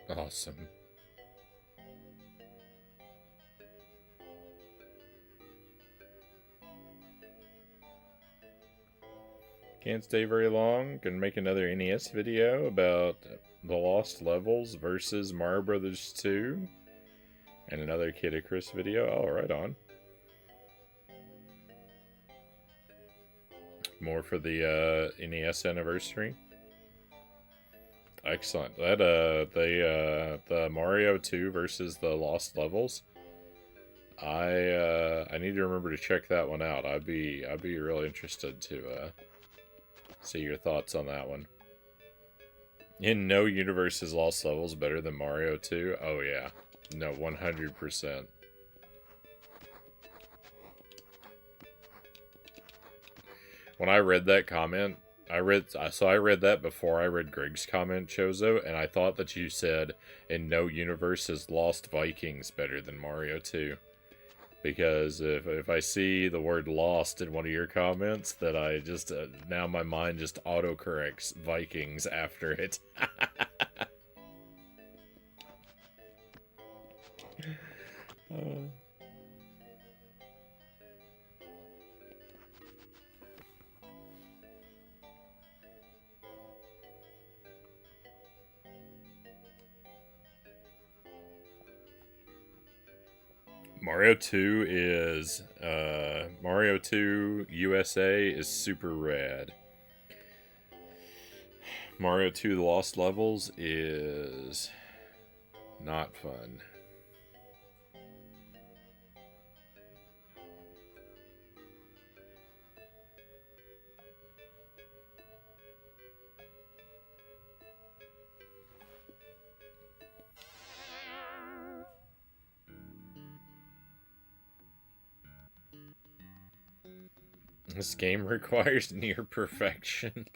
Awesome. Can't stay very long. Gonna make another NES video about the Lost Levels versus Mario Brothers 2. And another Kid Icarus video. Oh, right on. More for the NES anniversary. Excellent. That the Mario 2 versus the Lost Levels. I need to remember to check that one out. I'd be really interested to see your thoughts on that one. In no universe is Lost Levels better than Mario 2. Oh yeah. No, 100%. When I read that comment, I read that before I read Greg's comment, Chozo, and I thought that you said, in no universe is Lost Vikings better than Mario 2. Because if I see the word lost in one of your comments, that I just, now my mind just autocorrects Vikings after it. Mario 2 is, Mario 2 USA is super rad. Mario 2 The Lost Levels is not fun. This game requires near perfection.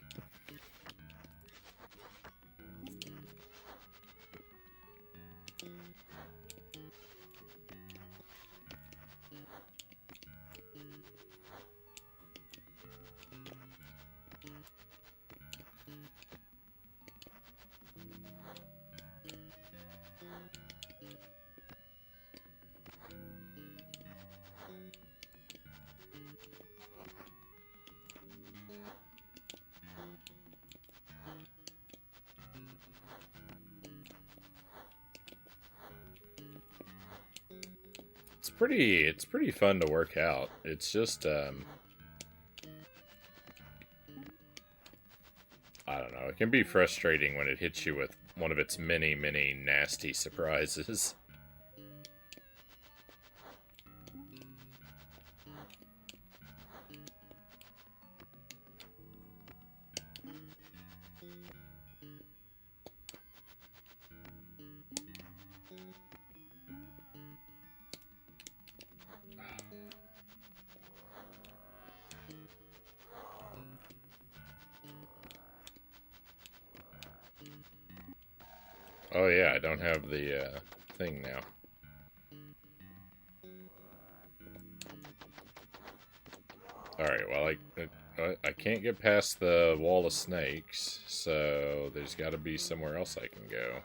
It's pretty fun to work out. It's just, I don't know. It can be frustrating when it hits you with one of its many, many nasty surprises. Oh yeah, I don't have the thing now. Alright, well, I can't get past the wall of snakes, so there's got to be somewhere else I can go.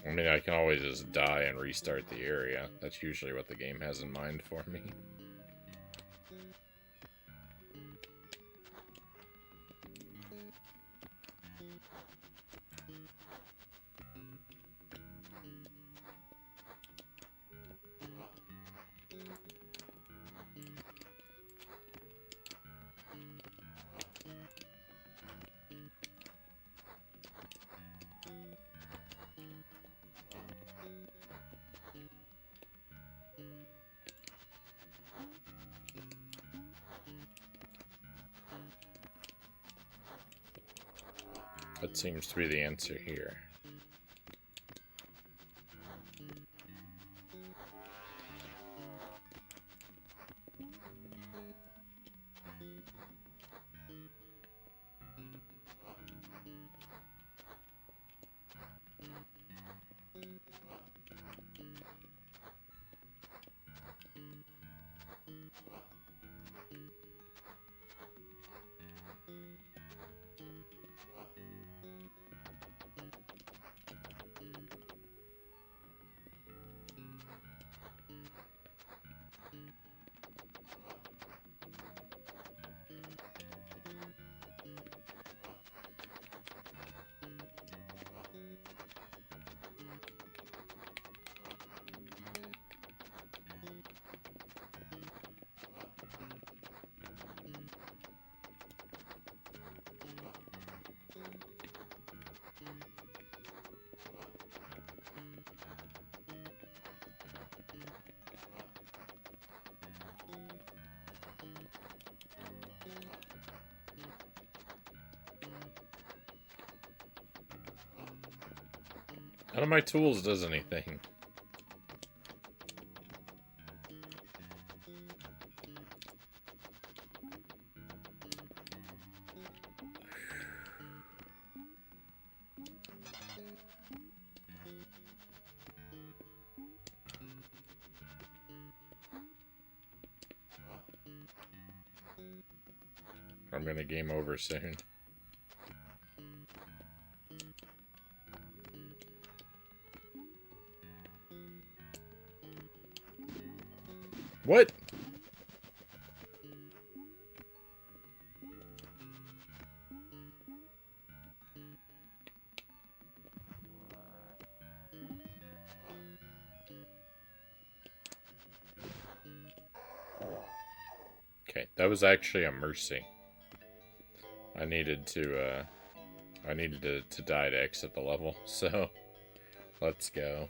I mean, I can always just die and restart the area. That's usually what the game has in mind for me. That seems to be the answer here. None of my tools does anything. I'm gonna game over soon. What? Okay, that was actually a mercy. I needed to die to exit the level, so let's go.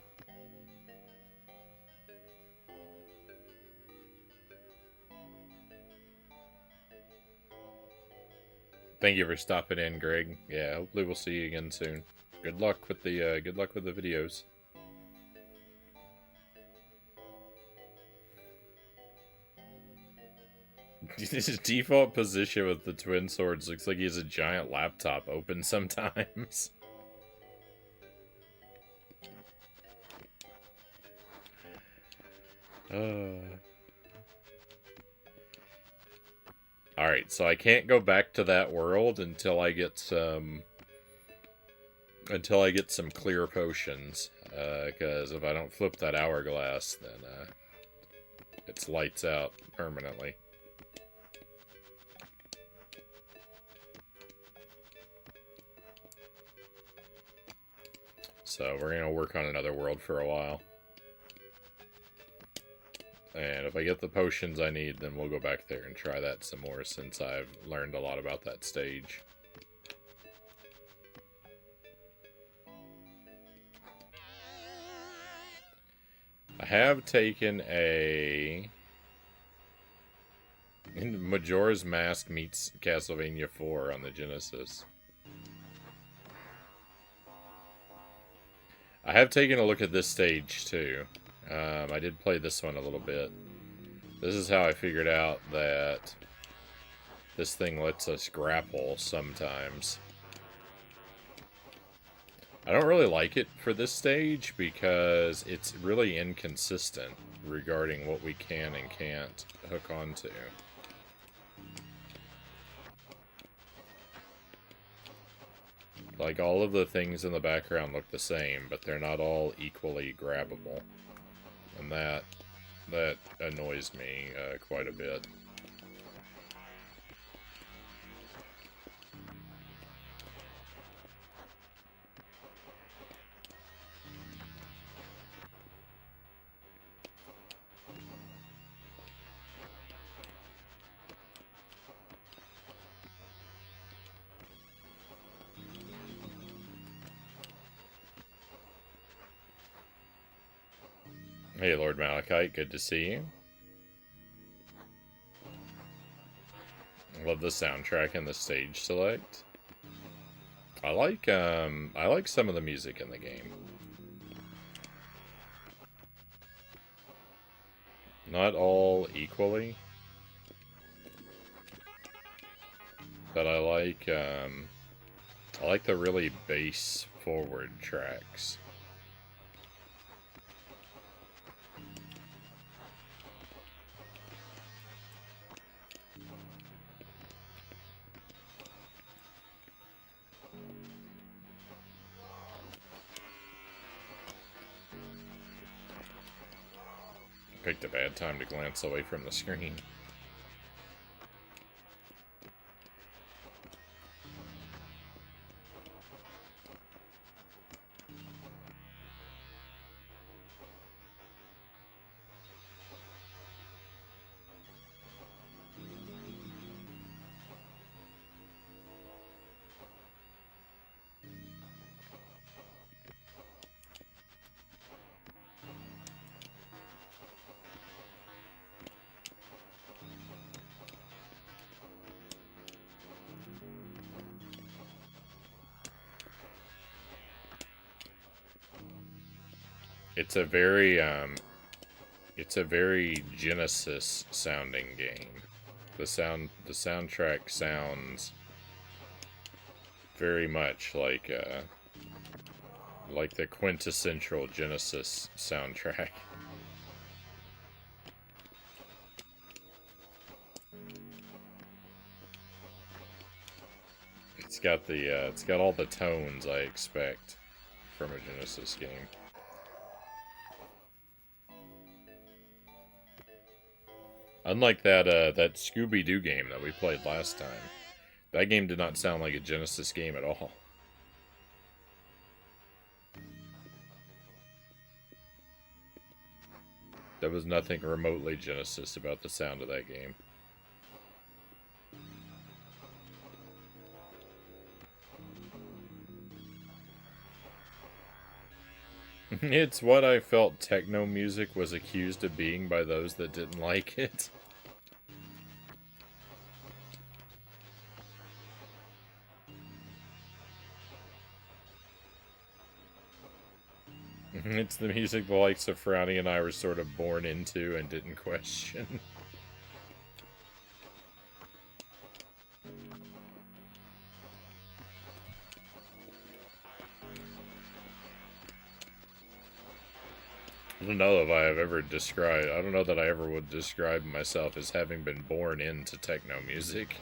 Thank you for stopping in, Greg. Yeah, hopefully we'll see you again soon. Good luck with the videos. His default position with the twin swords looks like he has a giant laptop open sometimes. Alright, so I can't go back to that world until I get some clear potions. Because if I don't flip that hourglass, then it's lights out permanently. So we're gonna work on another world for a while. And if I get the potions I need, then we'll go back there and try that some more, since I've learned a lot about that stage. I have taken a... Majora's Mask meets Castlevania 4 on the Genesis. I have taken a look at this stage, too. I did play this one a little bit. This is how I figured out that this thing lets us grapple sometimes. I don't really like it for this stage because it's really inconsistent regarding what we can and can't hook onto. Like, all of the things in the background look the same, but they're not all equally grabbable. And that annoys me quite a bit. Hey, Lord Malachite, good to see you. Love the soundtrack and the stage select. I like some of the music in the game. Not all equally, but I like the really bass forward tracks. Picked a bad time to glance away from the screen. It's a very Genesis sounding game. The soundtrack sounds very much like the quintessential Genesis soundtrack. It's got all the tones I expect from a Genesis game. Unlike that Scooby-Doo game that we played last time. That game did not sound like a Genesis game at all. There was nothing remotely Genesis about the sound of that game. It's what I felt techno music was accused of being by those that didn't like it. It's the music the likes of Frownie and I were sort of born into and didn't question. I don't know if I have ever described... I don't know that I ever would describe myself as having been born into techno music.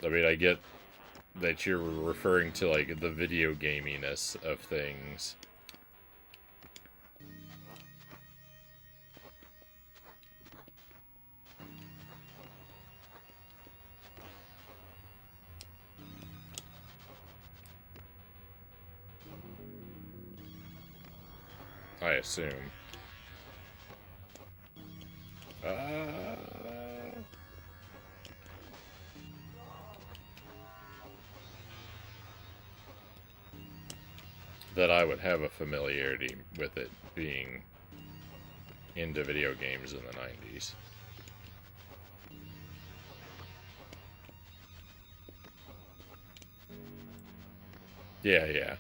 I mean, I get that you're referring to, like, the video gaminess of things. I assume. that I would have a familiarity with it being into video games in the 90s. Yeah, yeah.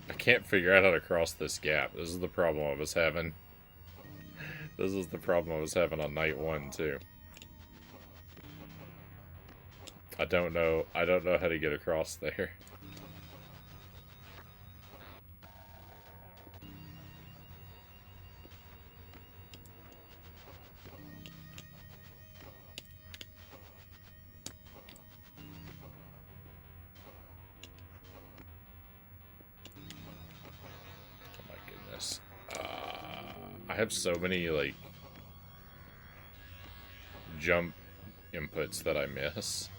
I can't figure out how to cross this gap. This is the problem I was having. This is the problem I was having on night 1, too. I don't know how to get across there. Oh my goodness. I have so many, like, jump inputs that I miss.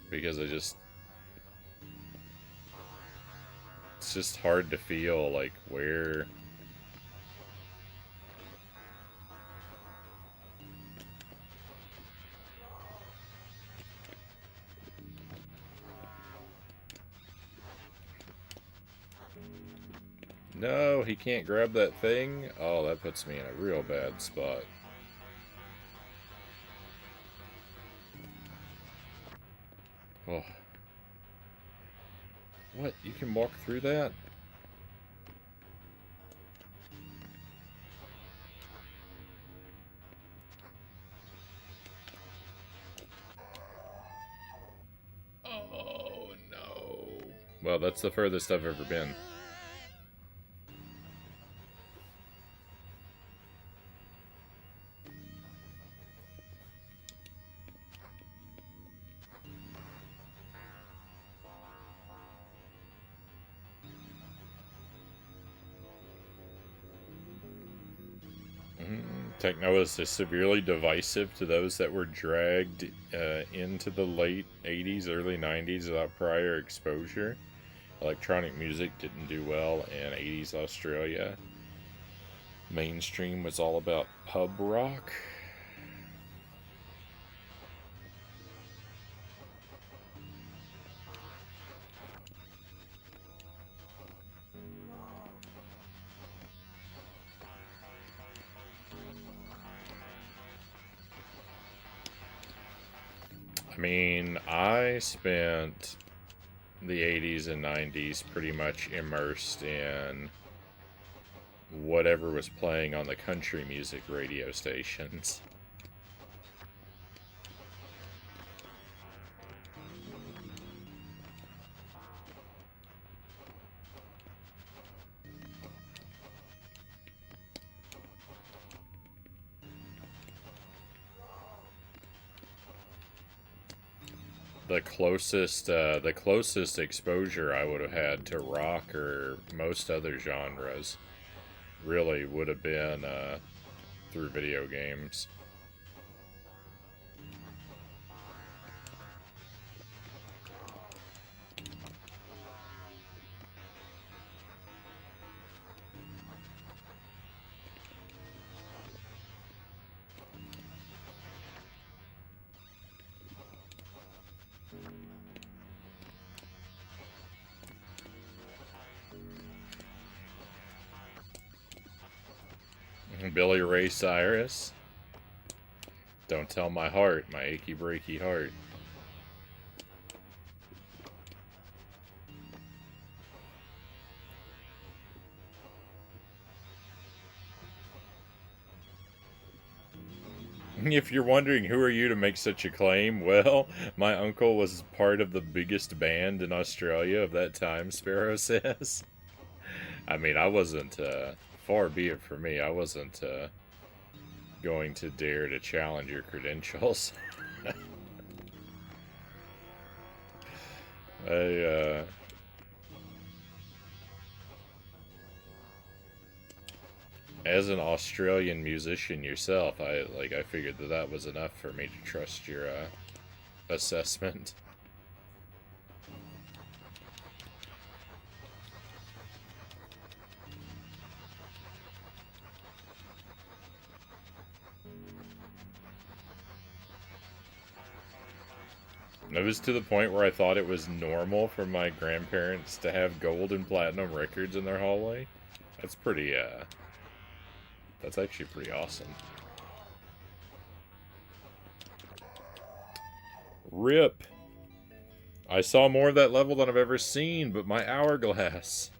Because it's just hard to feel, like, where... No, he can't grab that thing? Oh, that puts me in a real bad spot. Oh. What? You can walk through that? Oh, no. Well, that's the furthest I've ever been. Techno is severely divisive to those that were dragged into the late 80s, early 90s without prior exposure. Electronic music didn't do well in 80s Australia. Mainstream was all about pub rock. I mean, I spent the 80s and 90s pretty much immersed in whatever was playing on the country music radio stations. The closest exposure I would have had to rock or most other genres really would have been through video games. Billy Ray Cyrus. Don't tell my heart, my achy breaky heart. If you're wondering who are you to make such a claim, well, my uncle was part of the biggest band in Australia of that time, Sparrow says. I mean, I wasn't, far be it for me, I wasn't, going to dare to challenge your credentials. As an Australian musician yourself, I figured that that was enough for me to trust your assessment. It was to the point where I thought it was normal for my grandparents to have gold and platinum records in their hallway. That's pretty, that's actually pretty awesome. RIP! I saw more of that level than I've ever seen, but my hourglass.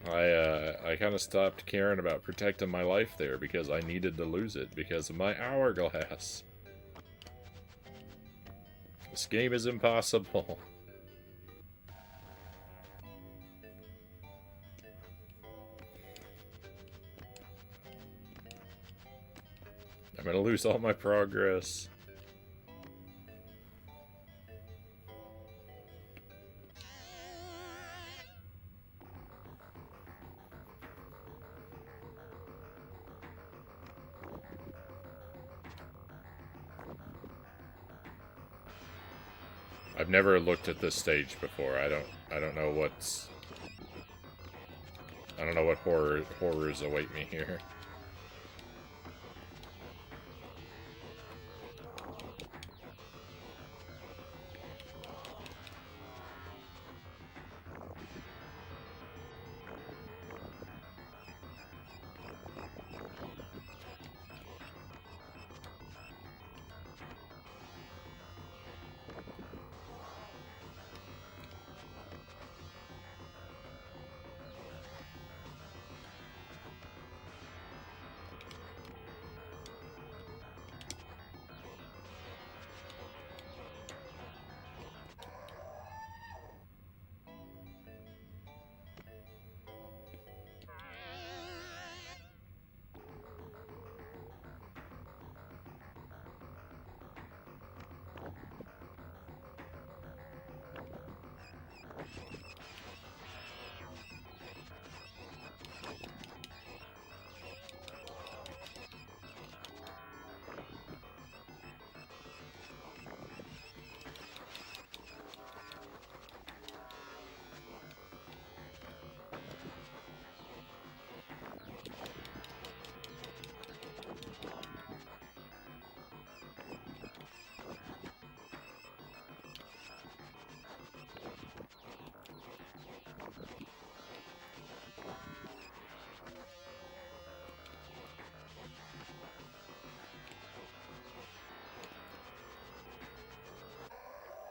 I kind of stopped caring about protecting my life there because I needed to lose it because of my hourglass. This game is impossible. I'm gonna lose all my progress. I've never looked at this stage before. I don't know what's... I don't know what horrors await me here.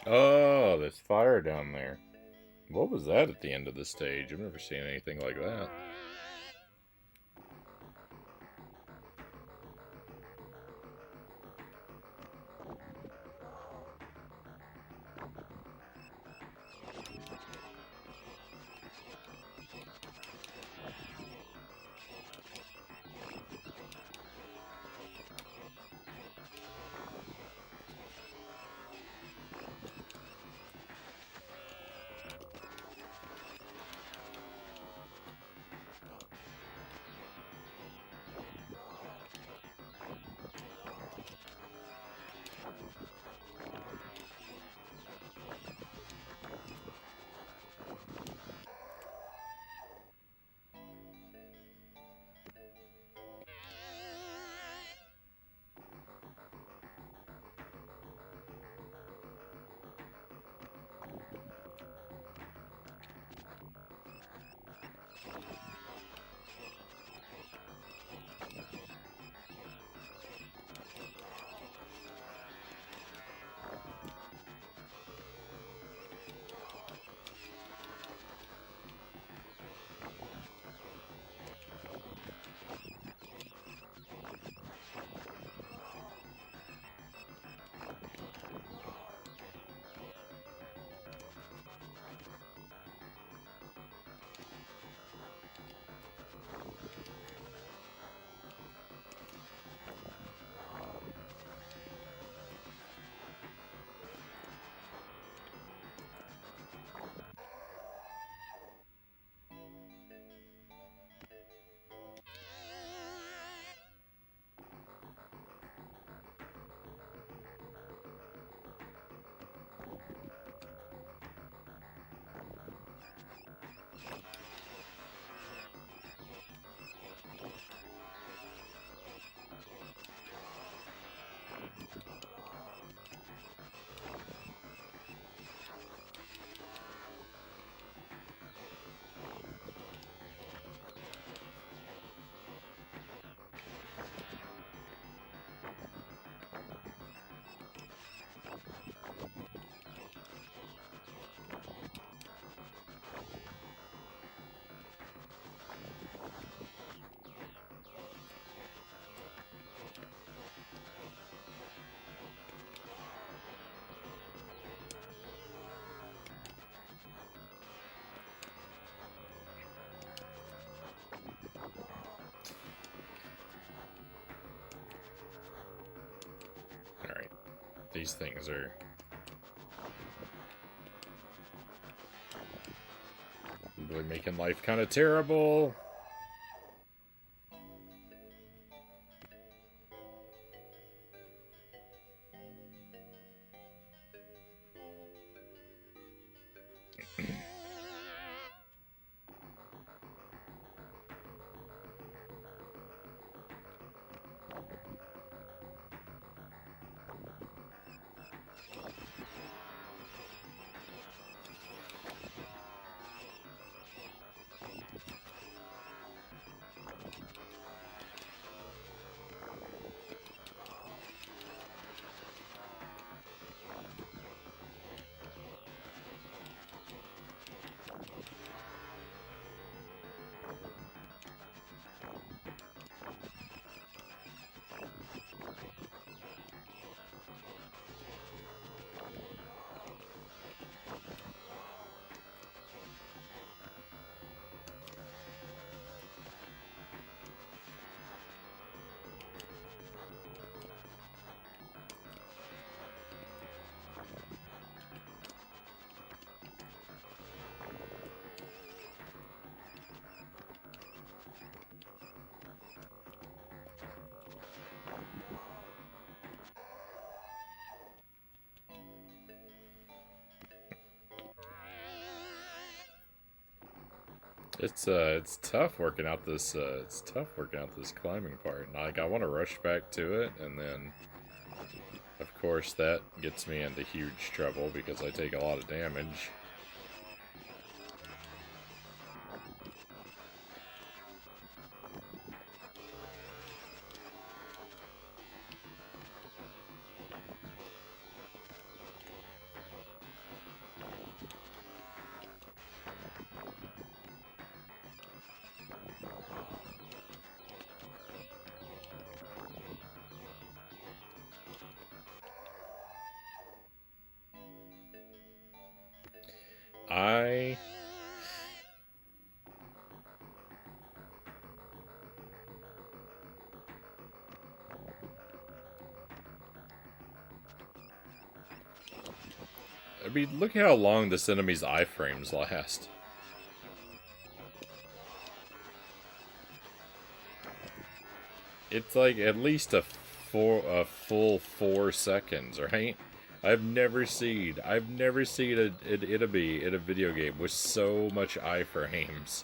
Oh, there's fire down there. What was that at the end of the stage? I've never seen anything like that. These things are... really making life kind of terrible. It's tough working out this climbing part. And like I want to rush back to it, and then of course that gets me into huge trouble because I take a lot of damage. I mean, look how long this enemy's iframes last. It's like at least a full 4 seconds, right? I've never seen an enemy in a video game with so much iframes.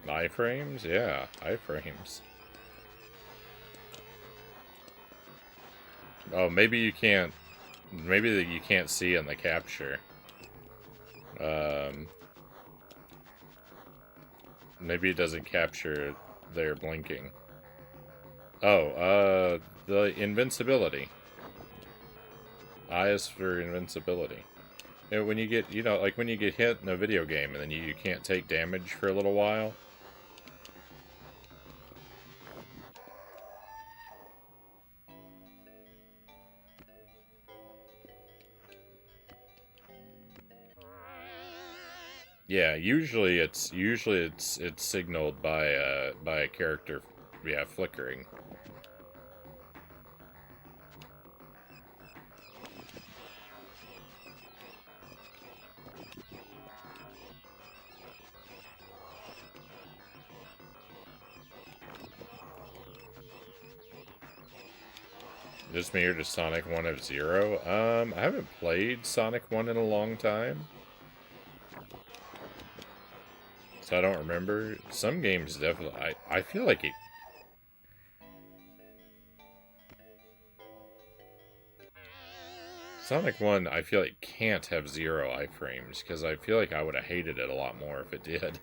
Iframes? Yeah, iframes. Oh, maybe you can't... Maybe you can't see in the capture. Maybe it doesn't capture their blinking. Oh, the invincibility. I is for invincibility. You know, when you get, like when you get hit in a video game and then you can't take damage for a little while. Yeah, usually it's signaled by a character, yeah, flickering. Just me or just Sonic 1 of 0? I haven't played Sonic 1 in a long time. So I don't remember. Some games definitely... I feel like it... Sonic 1, I feel like can't have 0 iframes, because I feel like I would have hated it a lot more if it did.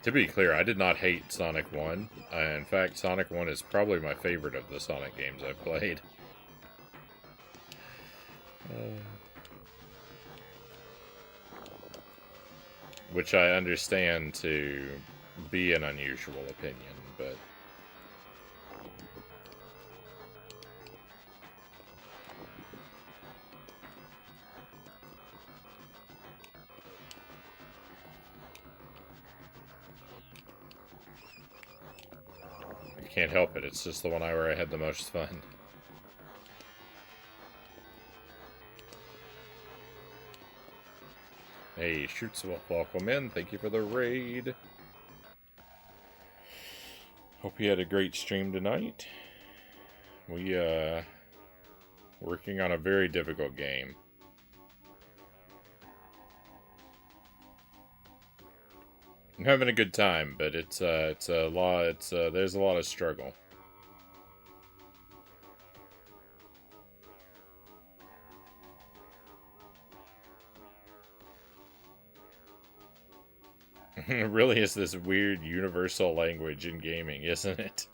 To be clear, I did not hate Sonic 1. In fact, Sonic 1 is probably my favorite of the Sonic games I've played. Which I understand to be an unusual opinion, but... can't help it, it's just the one where I had the most fun. Hey, Shoots, welcome in. Thank you for the raid. Hope you had a great stream tonight. We, working on a very difficult game. I'm having a good time, but it's a lot, there's a lot of struggle. It really is this weird universal language in gaming, isn't it?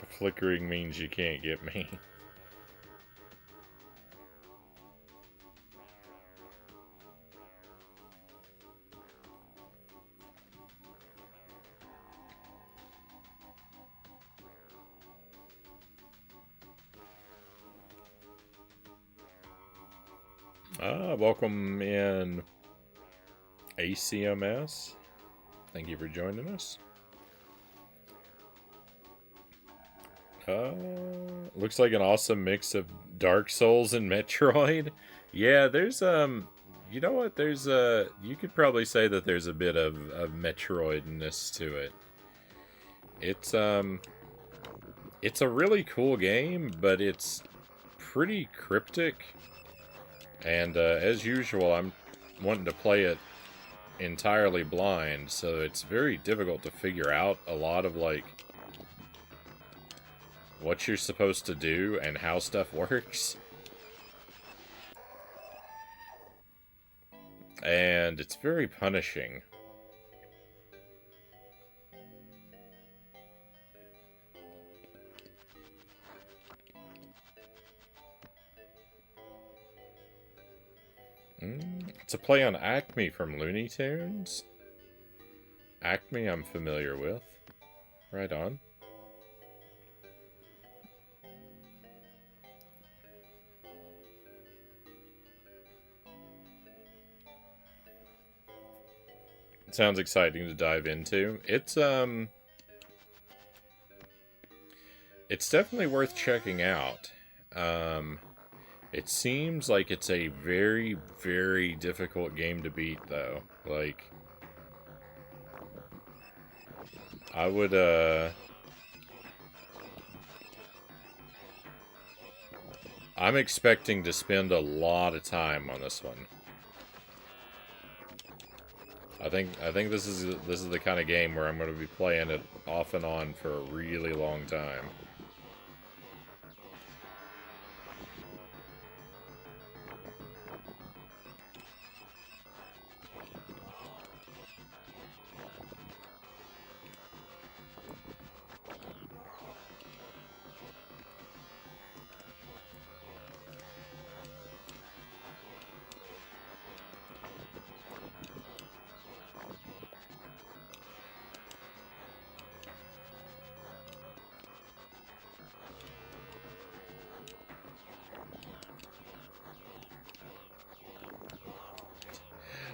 Flickering means you can't get me. Welcome in ACMS. Thank you for joining us. Looks like an awesome mix of Dark Souls and Metroid. Yeah, there's you know what? There's you could probably say that there's a bit of Metroidness to it. It's a really cool game, but it's pretty cryptic. And as usual, I'm wanting to play it entirely blind, so it's very difficult to figure out a lot of, like, what you're supposed to do and how stuff works. And it's very punishing. It's a play on Acme from Looney Tunes. Acme I'm familiar with. Right on. It sounds exciting to dive into. It's definitely worth checking out. It seems like it's a very, very difficult game to beat, though. Like, I would, I'm expecting to spend a lot of time on this one. I think this is the kind of game where I'm going to be playing it off and on for a really long time.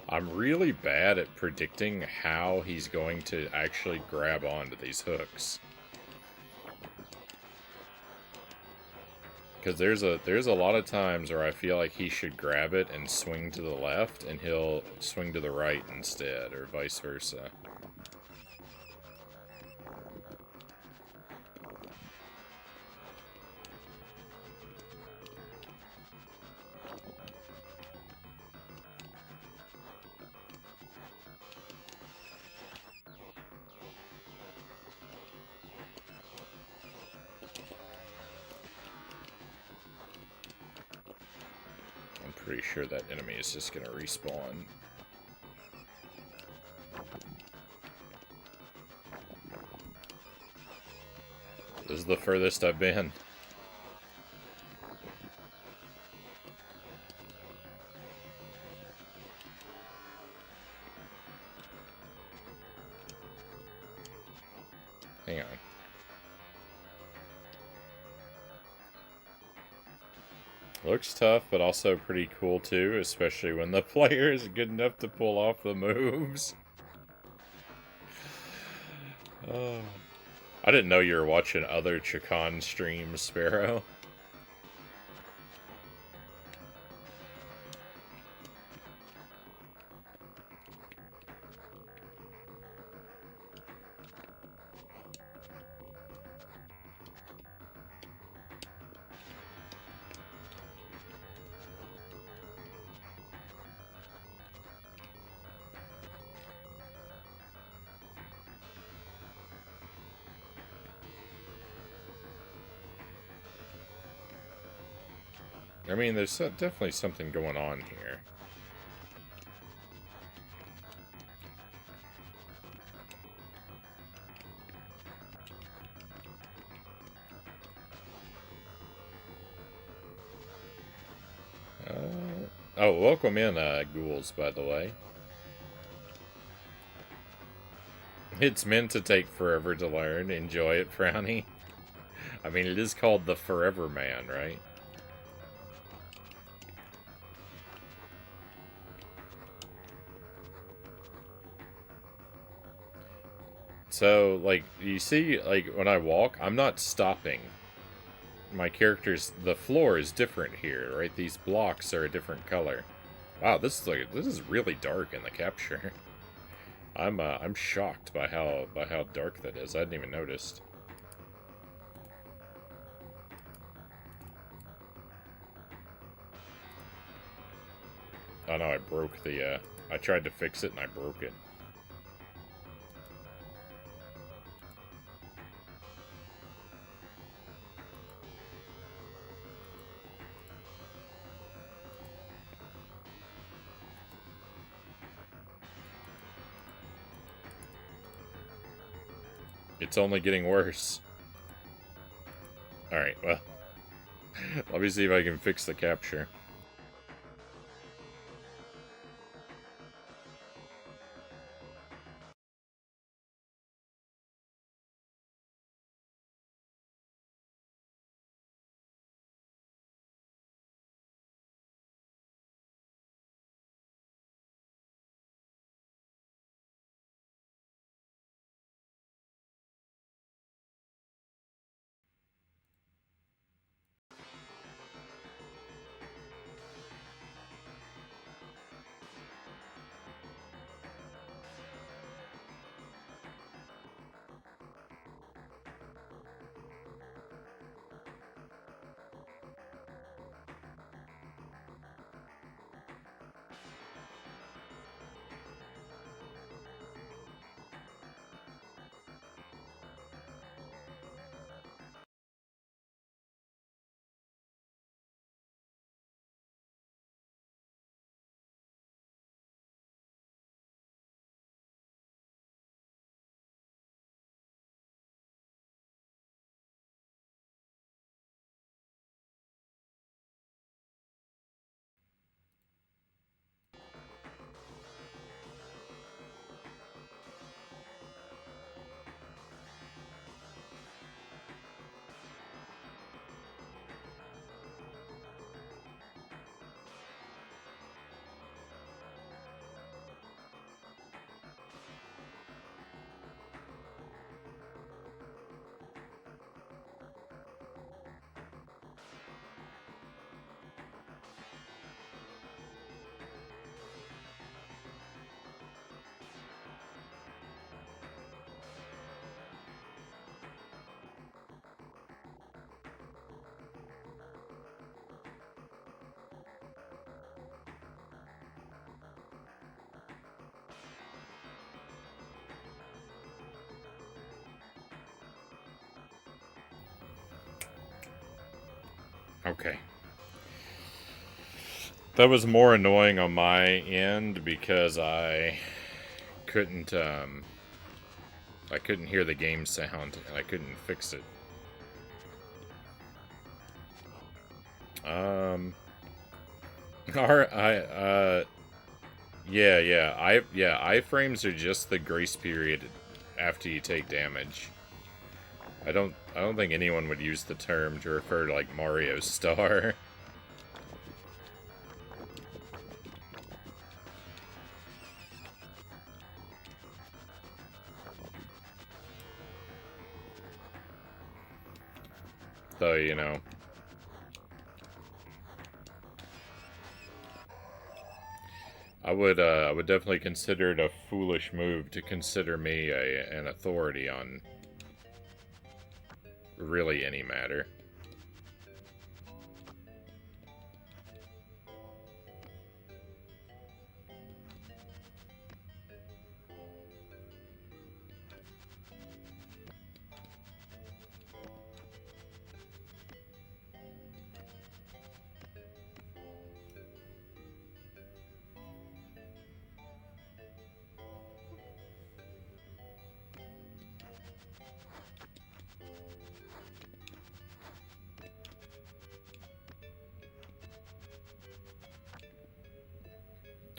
I'm really bad at predicting how he's going to actually grab onto these hooks. Because there's a lot of times where I feel like he should grab it and swing to the left, and he'll swing to the right instead, or vice versa. Pretty sure that enemy is just gonna respawn. This is the furthest I've been. Hang on. Looks tough, but also pretty cool too, especially when the player is good enough to pull off the moves. Oh. I didn't know you were watching other Chakan streams, Sparrow. I mean, there's definitely something going on here. Oh, welcome in, ghouls, by the way. It's meant to take forever to learn. Enjoy it, Frownie. I mean, it is called the Forever Man, right? So, like, you see, like, when I walk, I'm not stopping. My character's... the floor is different here, right? These blocks are a different color. Wow, this is really dark in the capture. I'm shocked by how dark that is. I hadn't even noticed. Oh no, I broke the, I tried to fix it and I broke it. It's only getting worse. Alright, well. Let me see if I can fix the capture. Okay. That was more annoying on my end because I couldn't hear the game sound and I couldn't fix it. Iframes are just the grace period after you take damage. I don't think anyone would use the term to refer to like Mario Star. So, you know. I would definitely consider it a foolish move to consider me an authority on really any matter.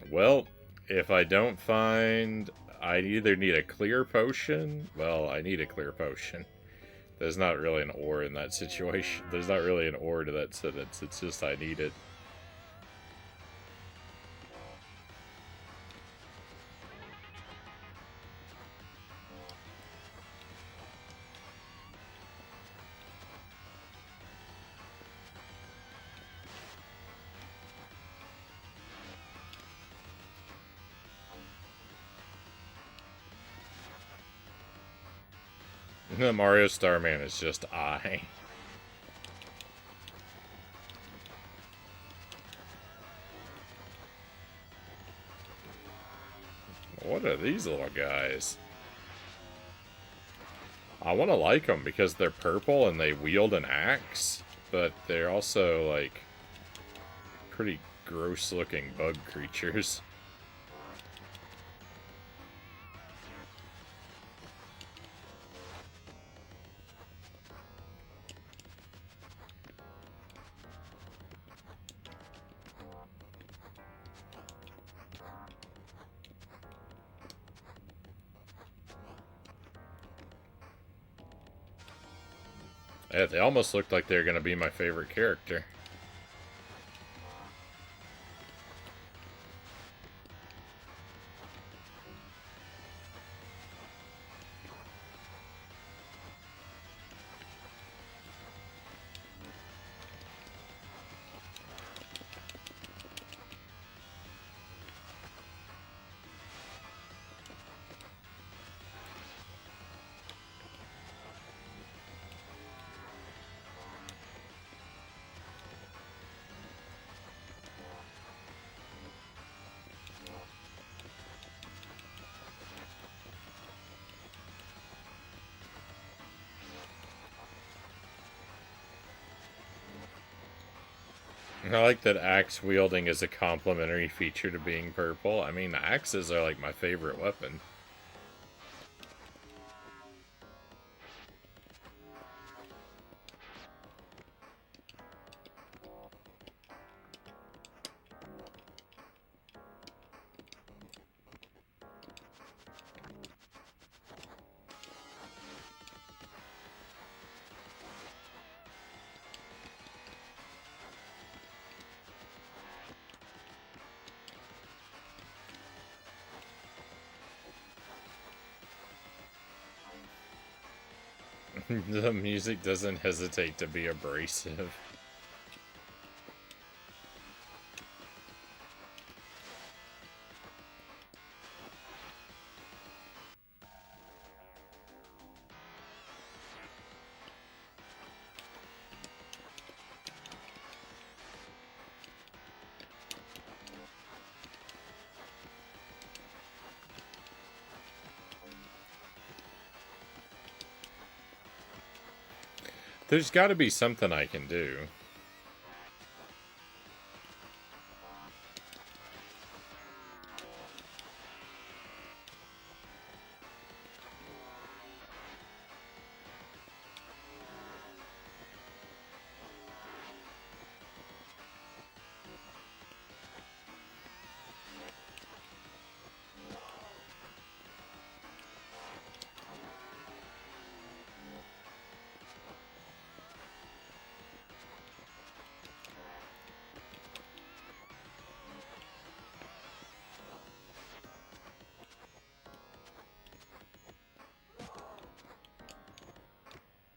Well, if I don't find... I either need a clear potion... Well, I need a clear potion. There's not really an ore in that situation. There's not really an ore to that sentence. It's just I need it. The Mario Starman is just I. What are these little guys? I want to like them because they're purple and they wield an axe, but they're also, like, pretty gross-looking bug creatures. Yeah, they almost looked like they're going to be my favorite character. I like that axe wielding is a complementary feature to being purple. I mean, axes are like my favorite weapon. The music doesn't hesitate to be abrasive. There's got to be something I can do.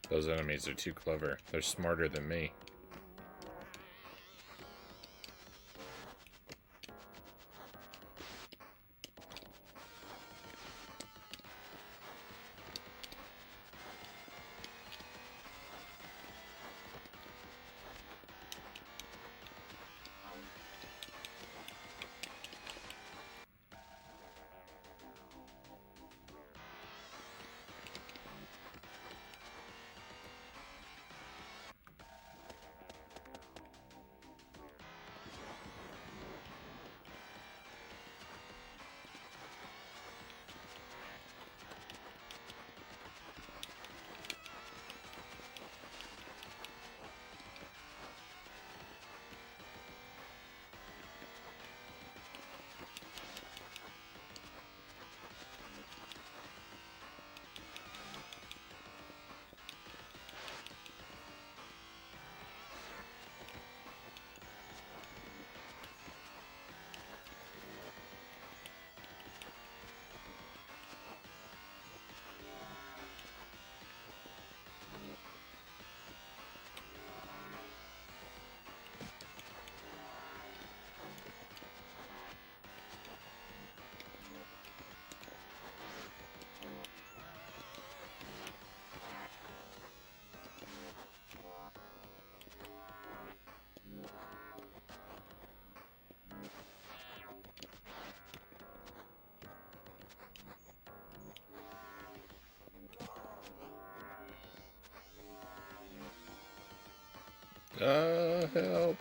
Those enemies are too clever. They're smarter than me. Help.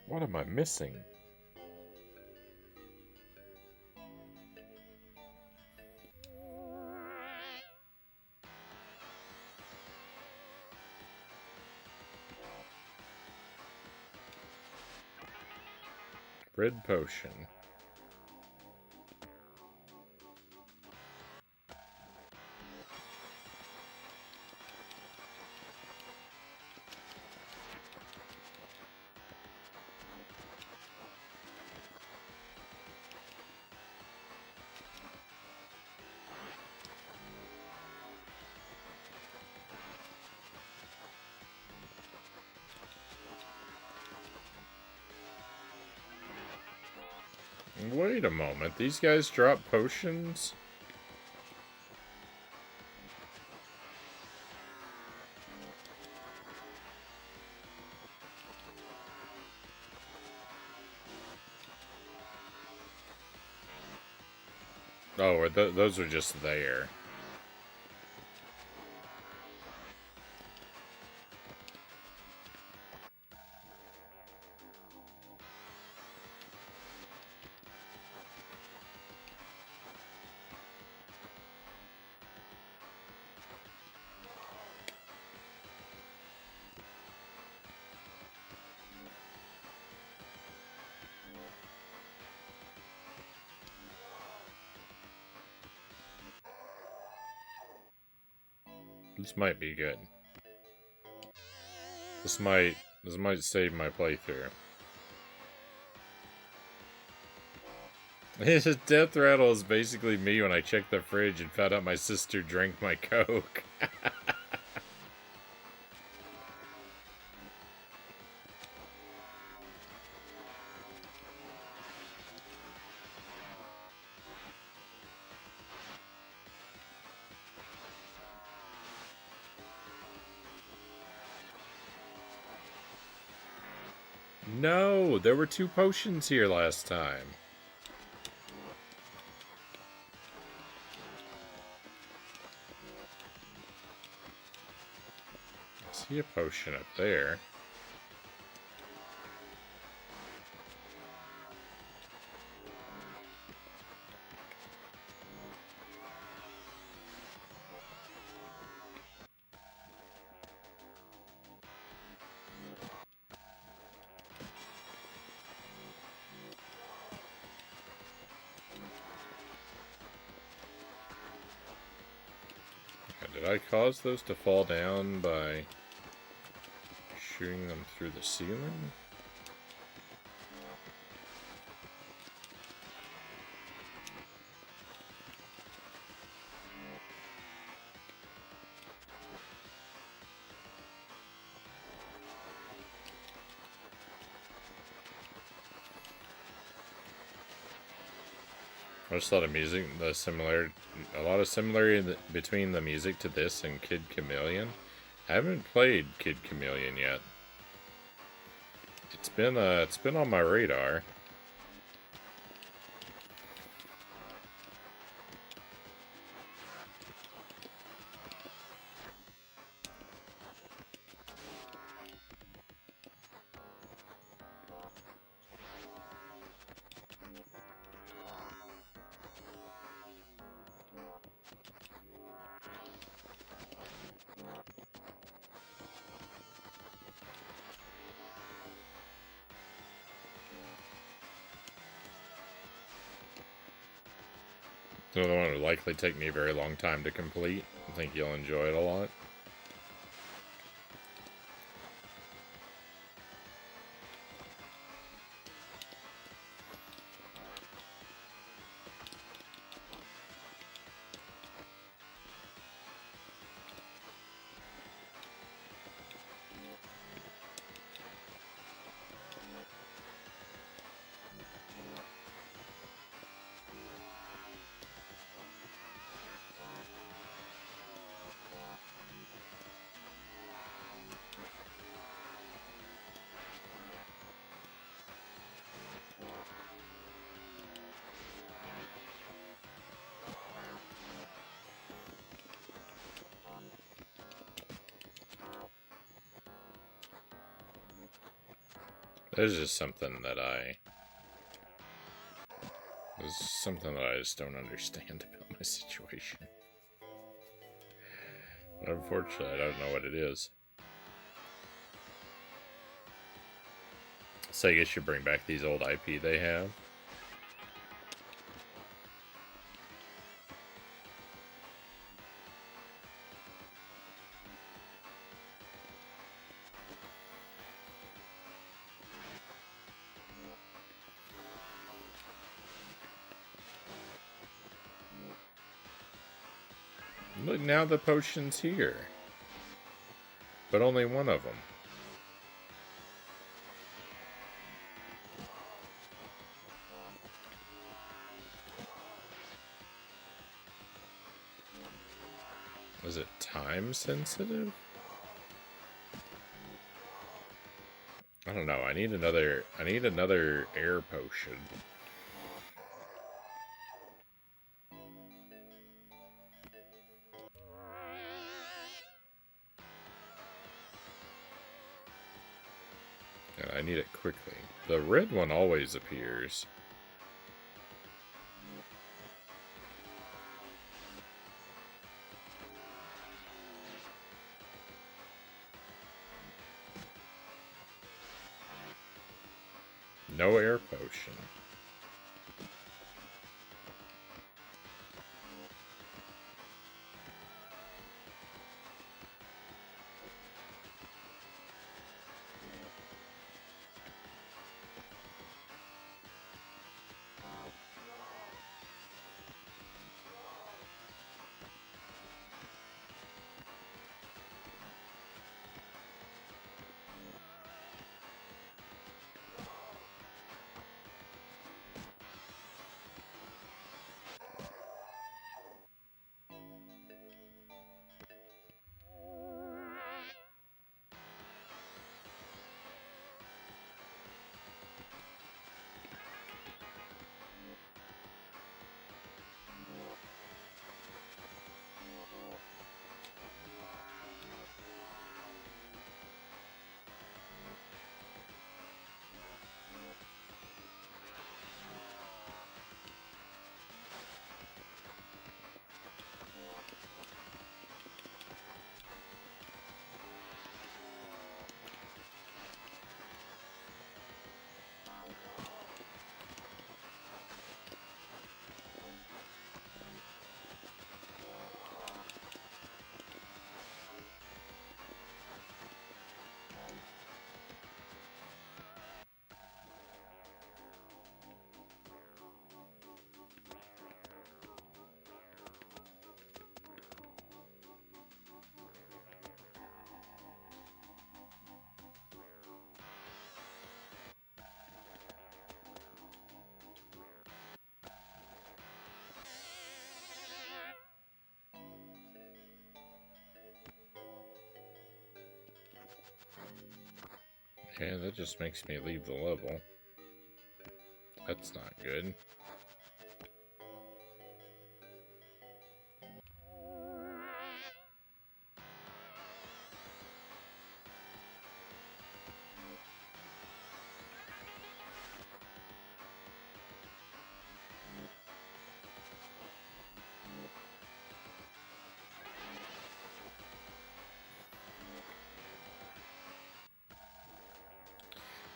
What am I missing? Red potion. Wait a moment, these guys drop potions? Oh, or those are just there. This might be good. This might save my playthrough. His death rattle is basically me when I checked the fridge and found out my sister drank my Coke. No, there were 2 potions here last time. I see a potion up there. Did I cause those to fall down by shooting them through the ceiling? I just thought of music, a lot of similarity between the music to this and Kid Chameleon. I haven't played Kid Chameleon yet. It's been on my radar. Another one would likely take me a very long time to complete. I think you'll enjoy it a lot. There's just something that I just don't understand about my situation. But unfortunately, I don't know what it is. Sega should bring back these old IP they have. Look, now the potion's here. But only one of them. Is it time sensitive? I don't know. I need another air potion. And I need it quickly. The red one always appears. No air potion. Okay, that just makes me leave the level. That's not good.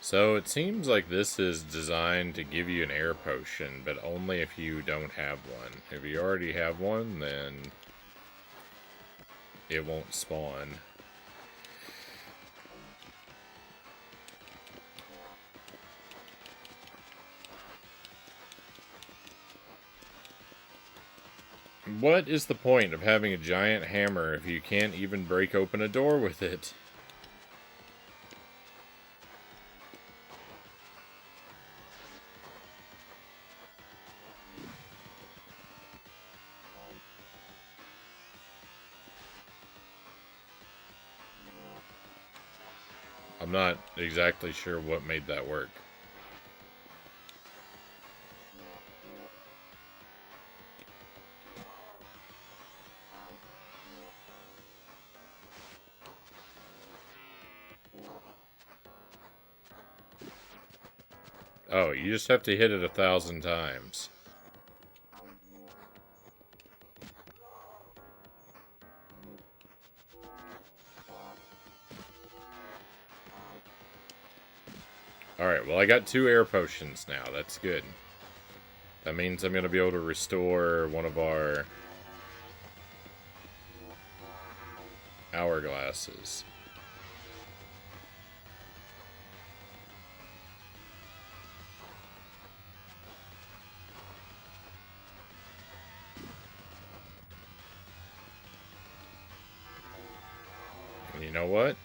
So it seems like this is designed to give you an air potion, but only if you don't have one. If you already have one, then it won't spawn. What is the point of having a giant hammer if you can't even break open a door with it? I'm not exactly sure what made that work. Oh, you just have to hit it 1,000 times. Alright, well I got 2 air potions now. That's good. That means I'm going to be able to restore one of our hourglasses. And you know what?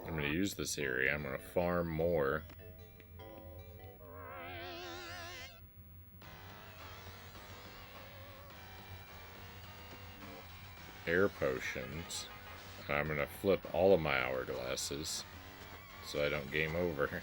I'm going to use this area. I'm going to farm more. Air potions. And I'm going to flip all of my hourglasses so I don't game over.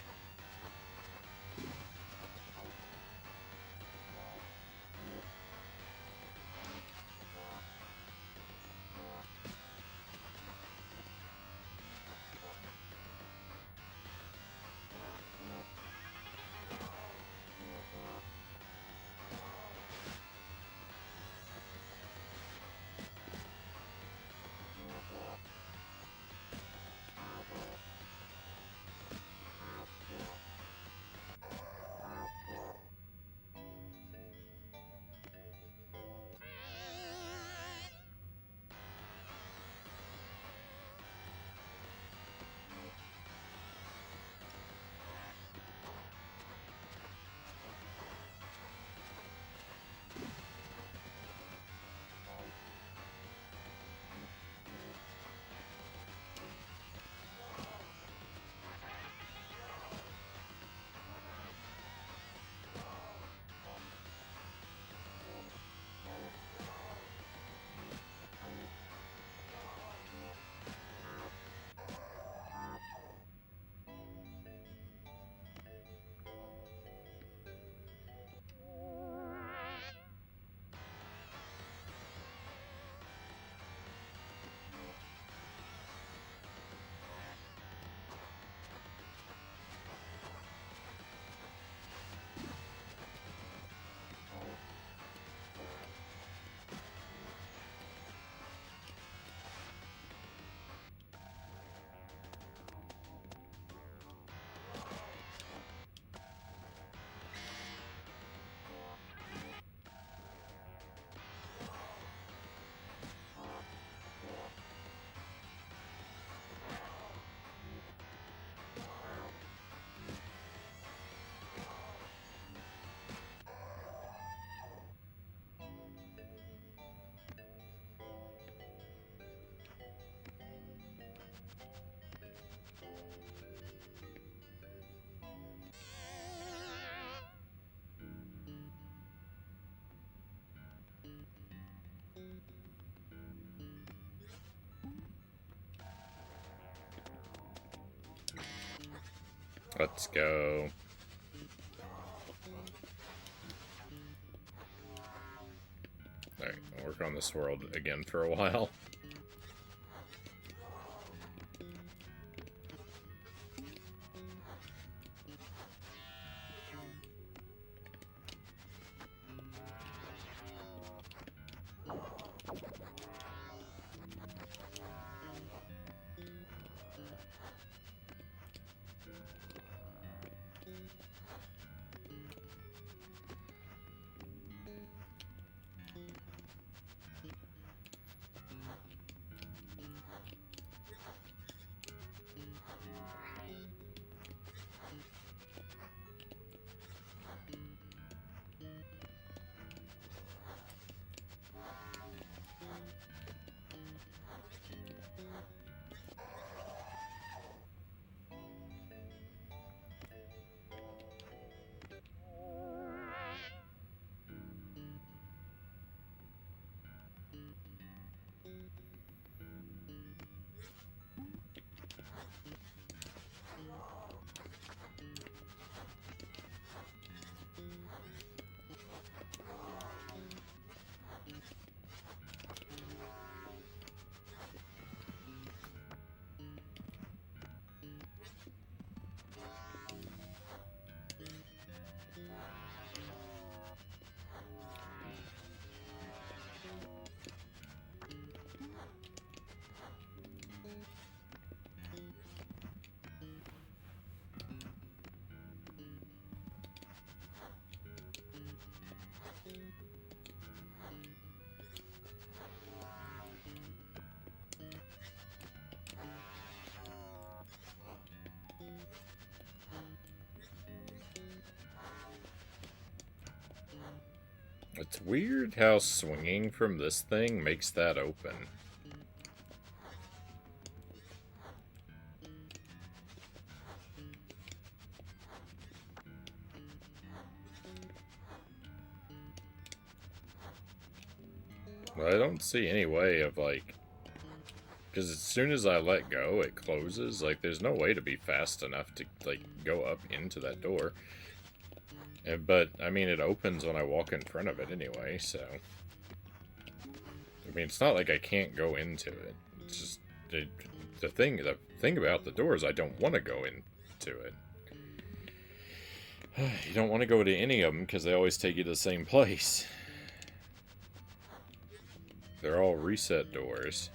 Let's go. Alright, I'll work on this world again for a while. It's weird how swinging from this thing makes that open. I don't see any way of, like... Because as soon as I let go, it closes. Like, there's no way to be fast enough to, like, go up into that door. But, I mean, it opens when I walk in front of it anyway, so... I mean, it's not like I can't go into it. It's just... The thing about the door is I don't want to go into it. You don't want to go to any of them because they always take you to the same place. They're all reset doors.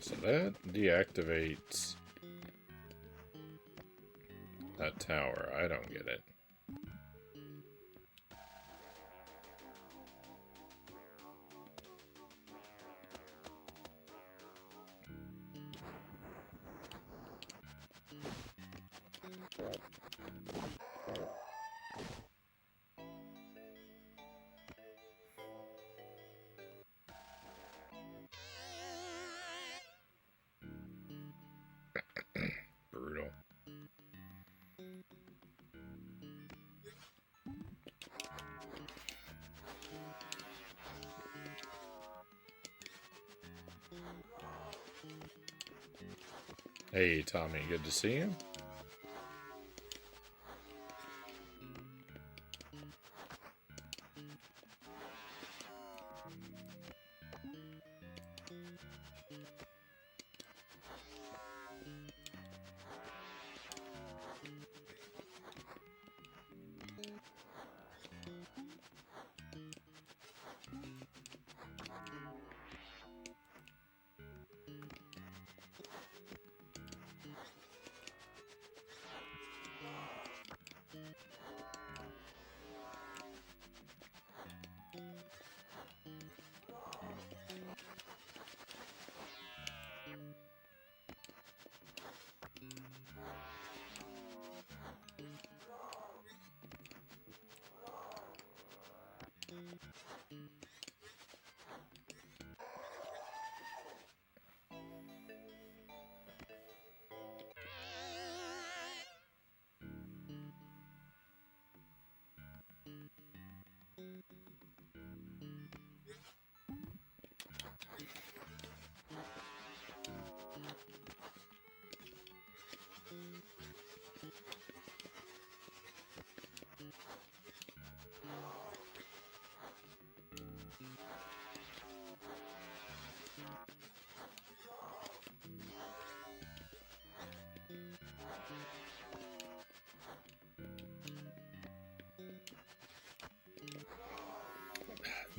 So that deactivates that tower. I don't get it. Brutal. Hey, Tommy, good to see you.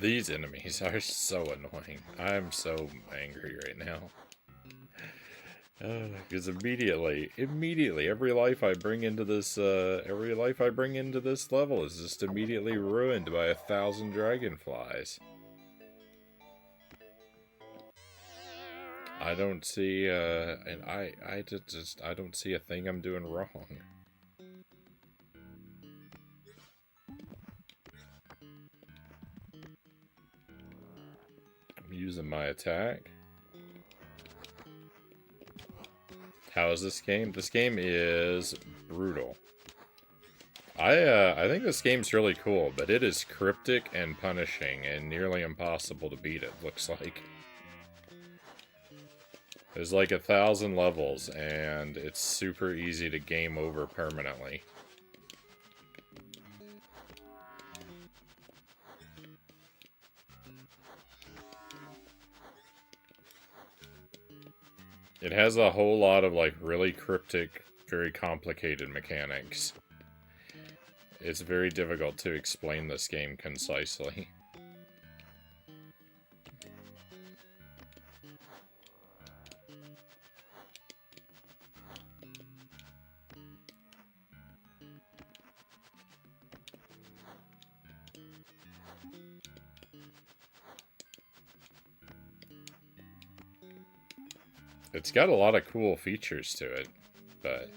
These enemies are so annoying. I'm so angry right now. Because immediately, every life I bring into this level is just immediately ruined by 1,000 dragonflies. I don't see, and I don't see a thing I'm doing wrong. I'm using my attack. How is this game? This game is brutal. I think this game's really cool, but it is cryptic and punishing and nearly impossible to beat, it looks like. There's like 1,000 levels, and it's super easy to game over permanently. It has a whole lot of, like, really cryptic, very complicated mechanics. It's very difficult to explain this game concisely. It's got a lot of cool features to it, but...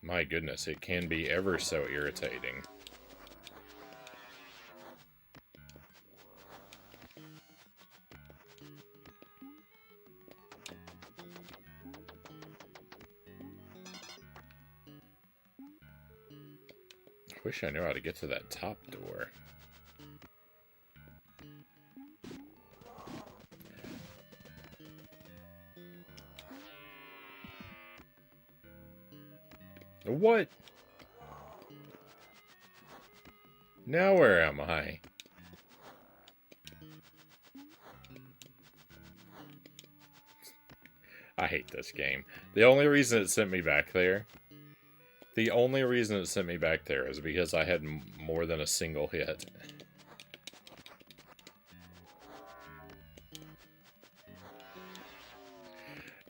my goodness, it can be ever so irritating. I wish I knew how to get to that top door. What? Now where am I? I hate this game. The only reason it sent me back there... is because I had more than a single hit.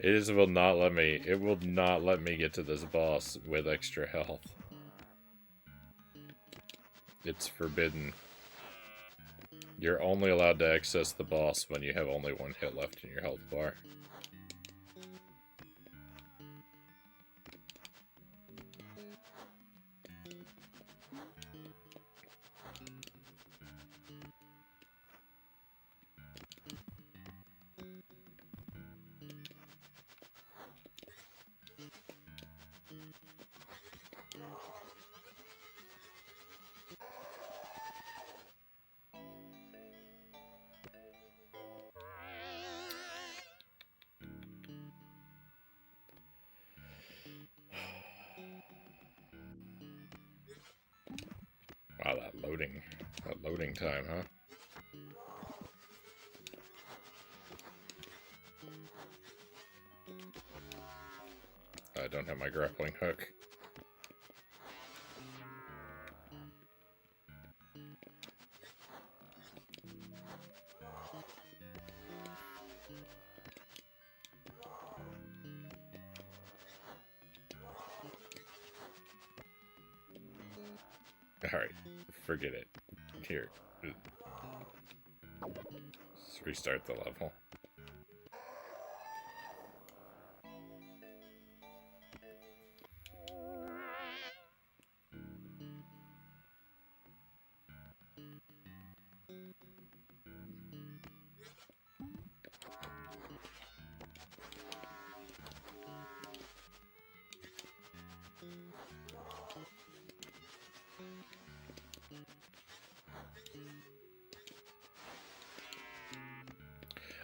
It will not let me. It will not let me get to this boss with extra health. It's forbidden. You're only allowed to access the boss when you have only one hit left in your health bar. Wow, that loading time, huh? I don't have my grappling hook. Alright, forget it. Here. Let's restart the level.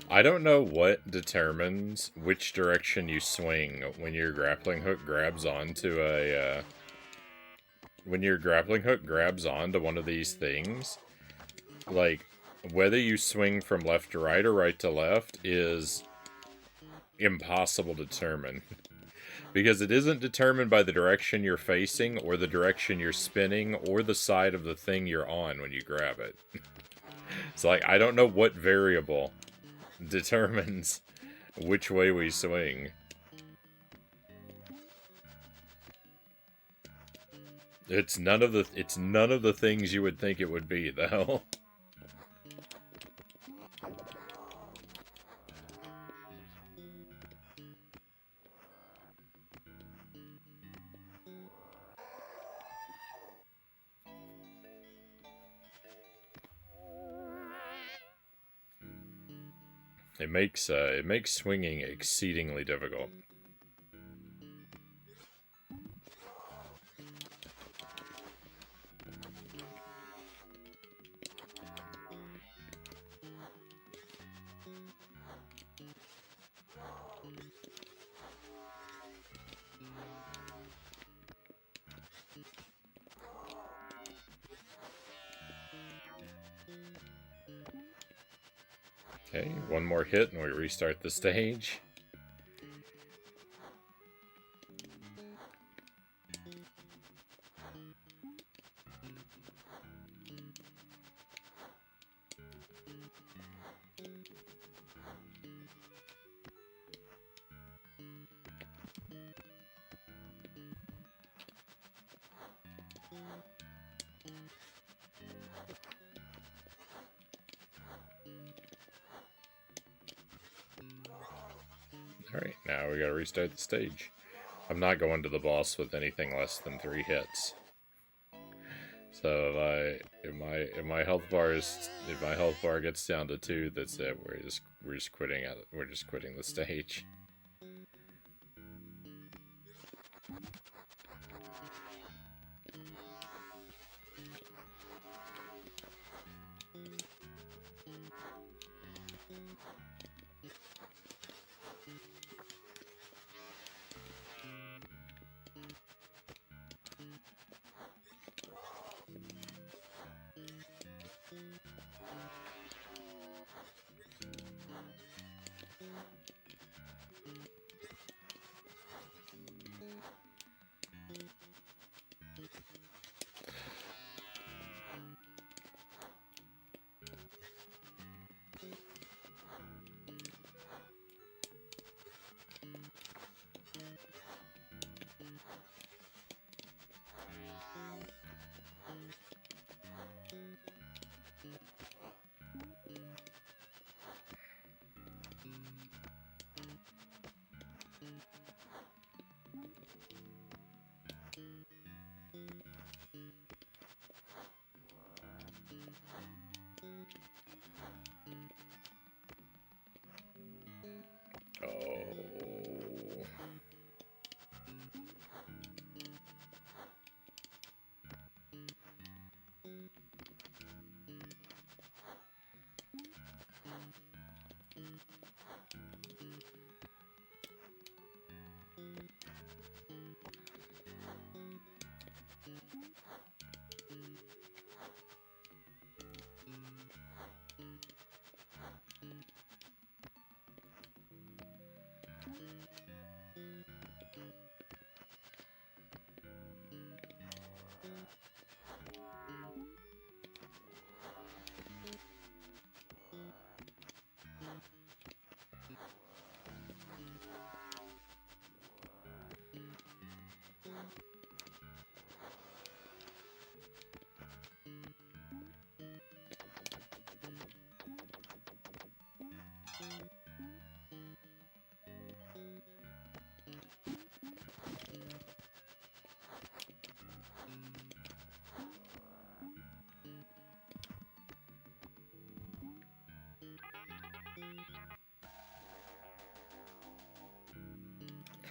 I don't know what determines which direction you swing when your grappling hook grabs onto a, when your grappling hook grabs onto one of these things. Like, whether you swing from left to right or right to left is impossible to determine. Because it isn't determined by the direction you're facing, or the direction you're spinning, or the side of the thing you're on when you grab it. It's like, I don't know what variable determines which way we swing. It's none of the things you would think it would be, though. It makes swinging exceedingly difficult. Okay, one more hit and we restart the stage. Alright, now we gotta restart the stage. I'm not going to the boss with anything less than 3 hits. So if my health bar gets down to 2, that's it. We're just quitting the stage.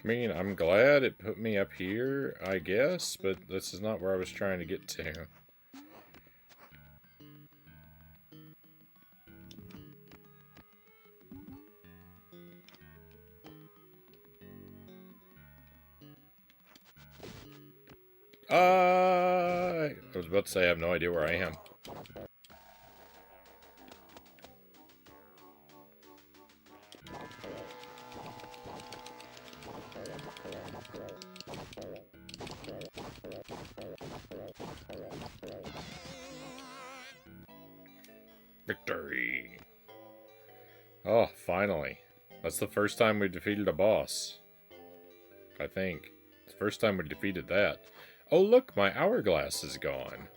I mean, I'm glad it put me up here, I guess, but this is not where I was trying to get to. I was about to say I have no idea where I am. Victory! Oh, finally. That's the first time we defeated a boss. I think. It's the first time we defeated that. Oh, look, my hourglass is gone.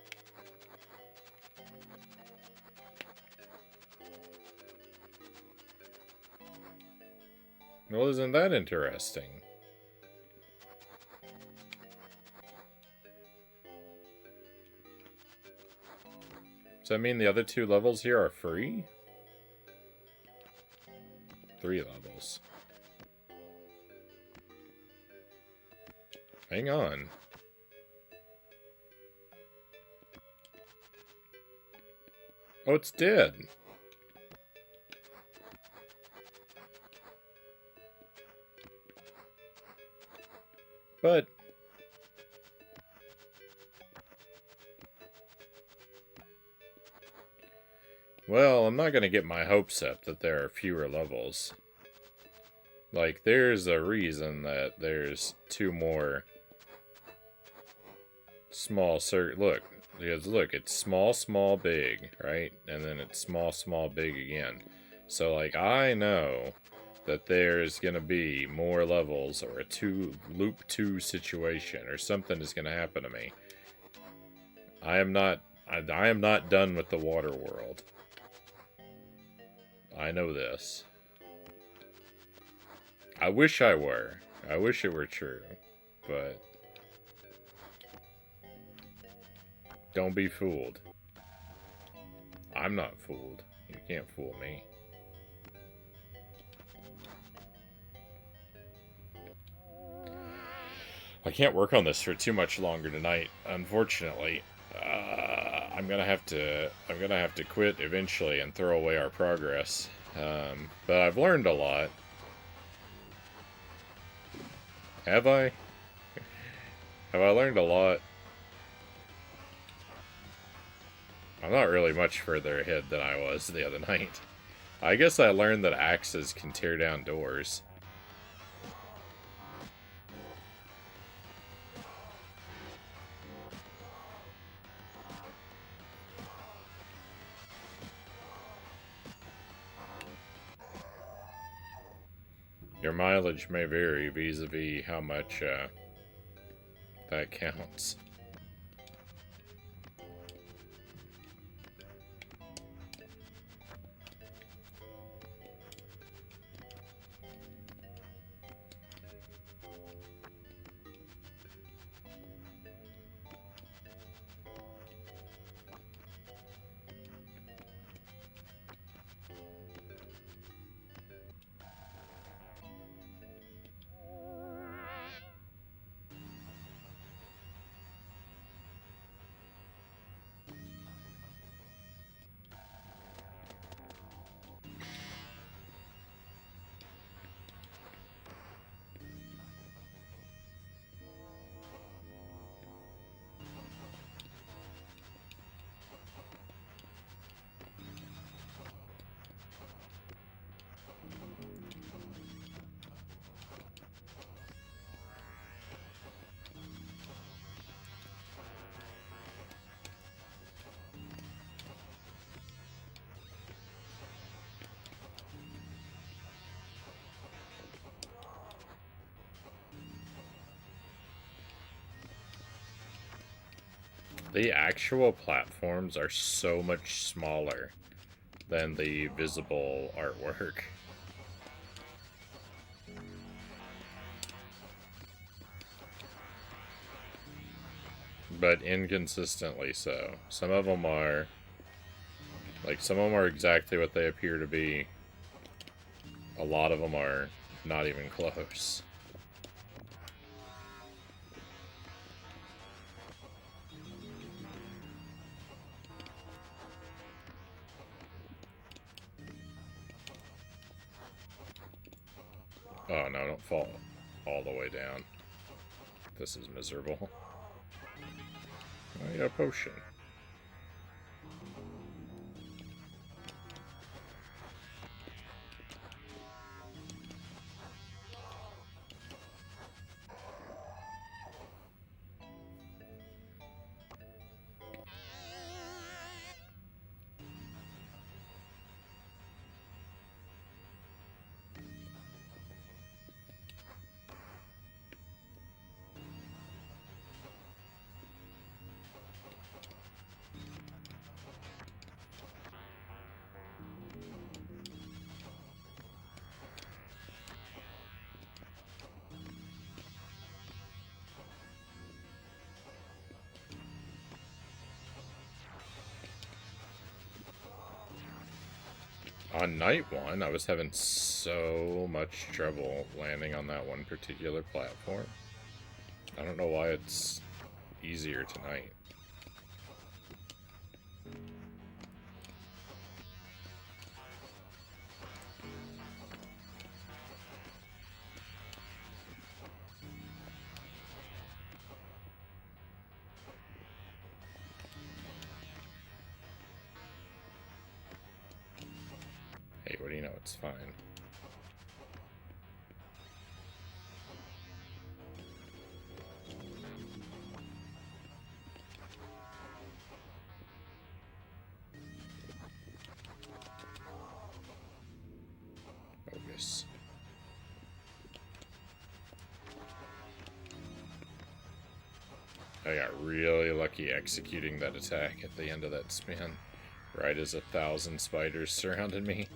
Well, isn't that interesting? Does that mean the other 2 levels here are free? 3 levels. Hang on. Oh, it's dead. But... well, I'm not going to get my hopes up that there are fewer levels. Like, there's a reason that there's 2 more small look, because look, it's small, small, big, right? And then it's small, small, big again. So, like, I know that there's going to be more levels or a loop 2 situation or something is going to happen to me. I am not done with the water world. I know this. I wish I were. I wish it were true. But don't be fooled. I'm not fooled. You can't fool me. I can't work on this for too much longer tonight, unfortunately. I'm gonna have to quit eventually and throw away our progress. But I've learned a lot. Have I? Have I learned a lot? I'm not really much further ahead than I was the other night. I guess I learned that axes can tear down doors. Your mileage may vary vis-a-vis how much that counts. The actual platforms are so much smaller than the visible artwork. But inconsistently so. Some of them are... Like, some of them are exactly what they appear to be. A lot of them are not even close. Oh no, don't fall all the way down. This is miserable. Oh, yeah, potion. On night one, I was having so much trouble landing on that one particular platform. I don't know why it's easier tonight. Hey, what do you know? It's fine. Focus. I got really lucky executing that attack at the end of that spin, right as 1,000 spiders surrounded me.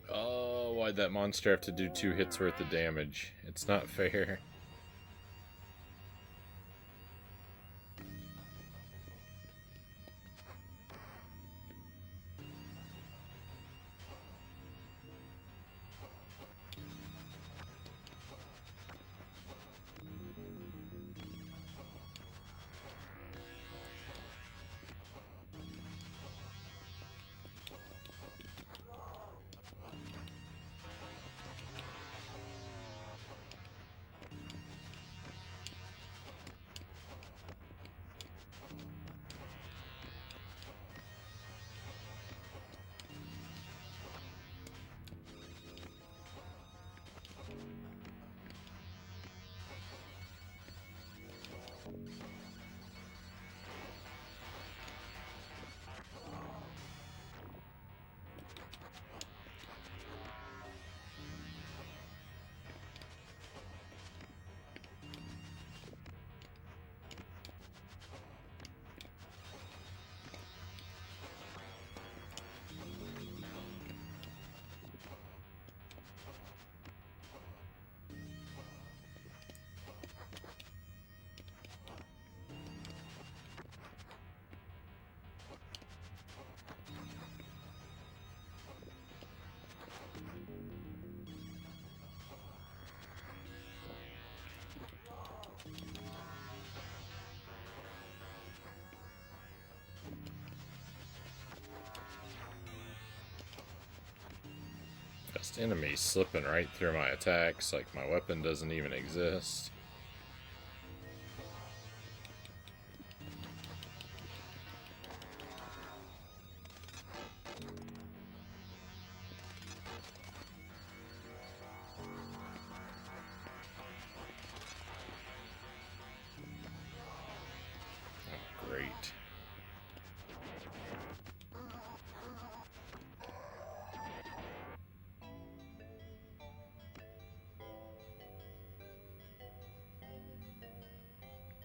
Oh, why'd that monster have to do 2 hits worth of damage? It's not fair. Just enemies slipping right through my attacks like my weapon doesn't even exist.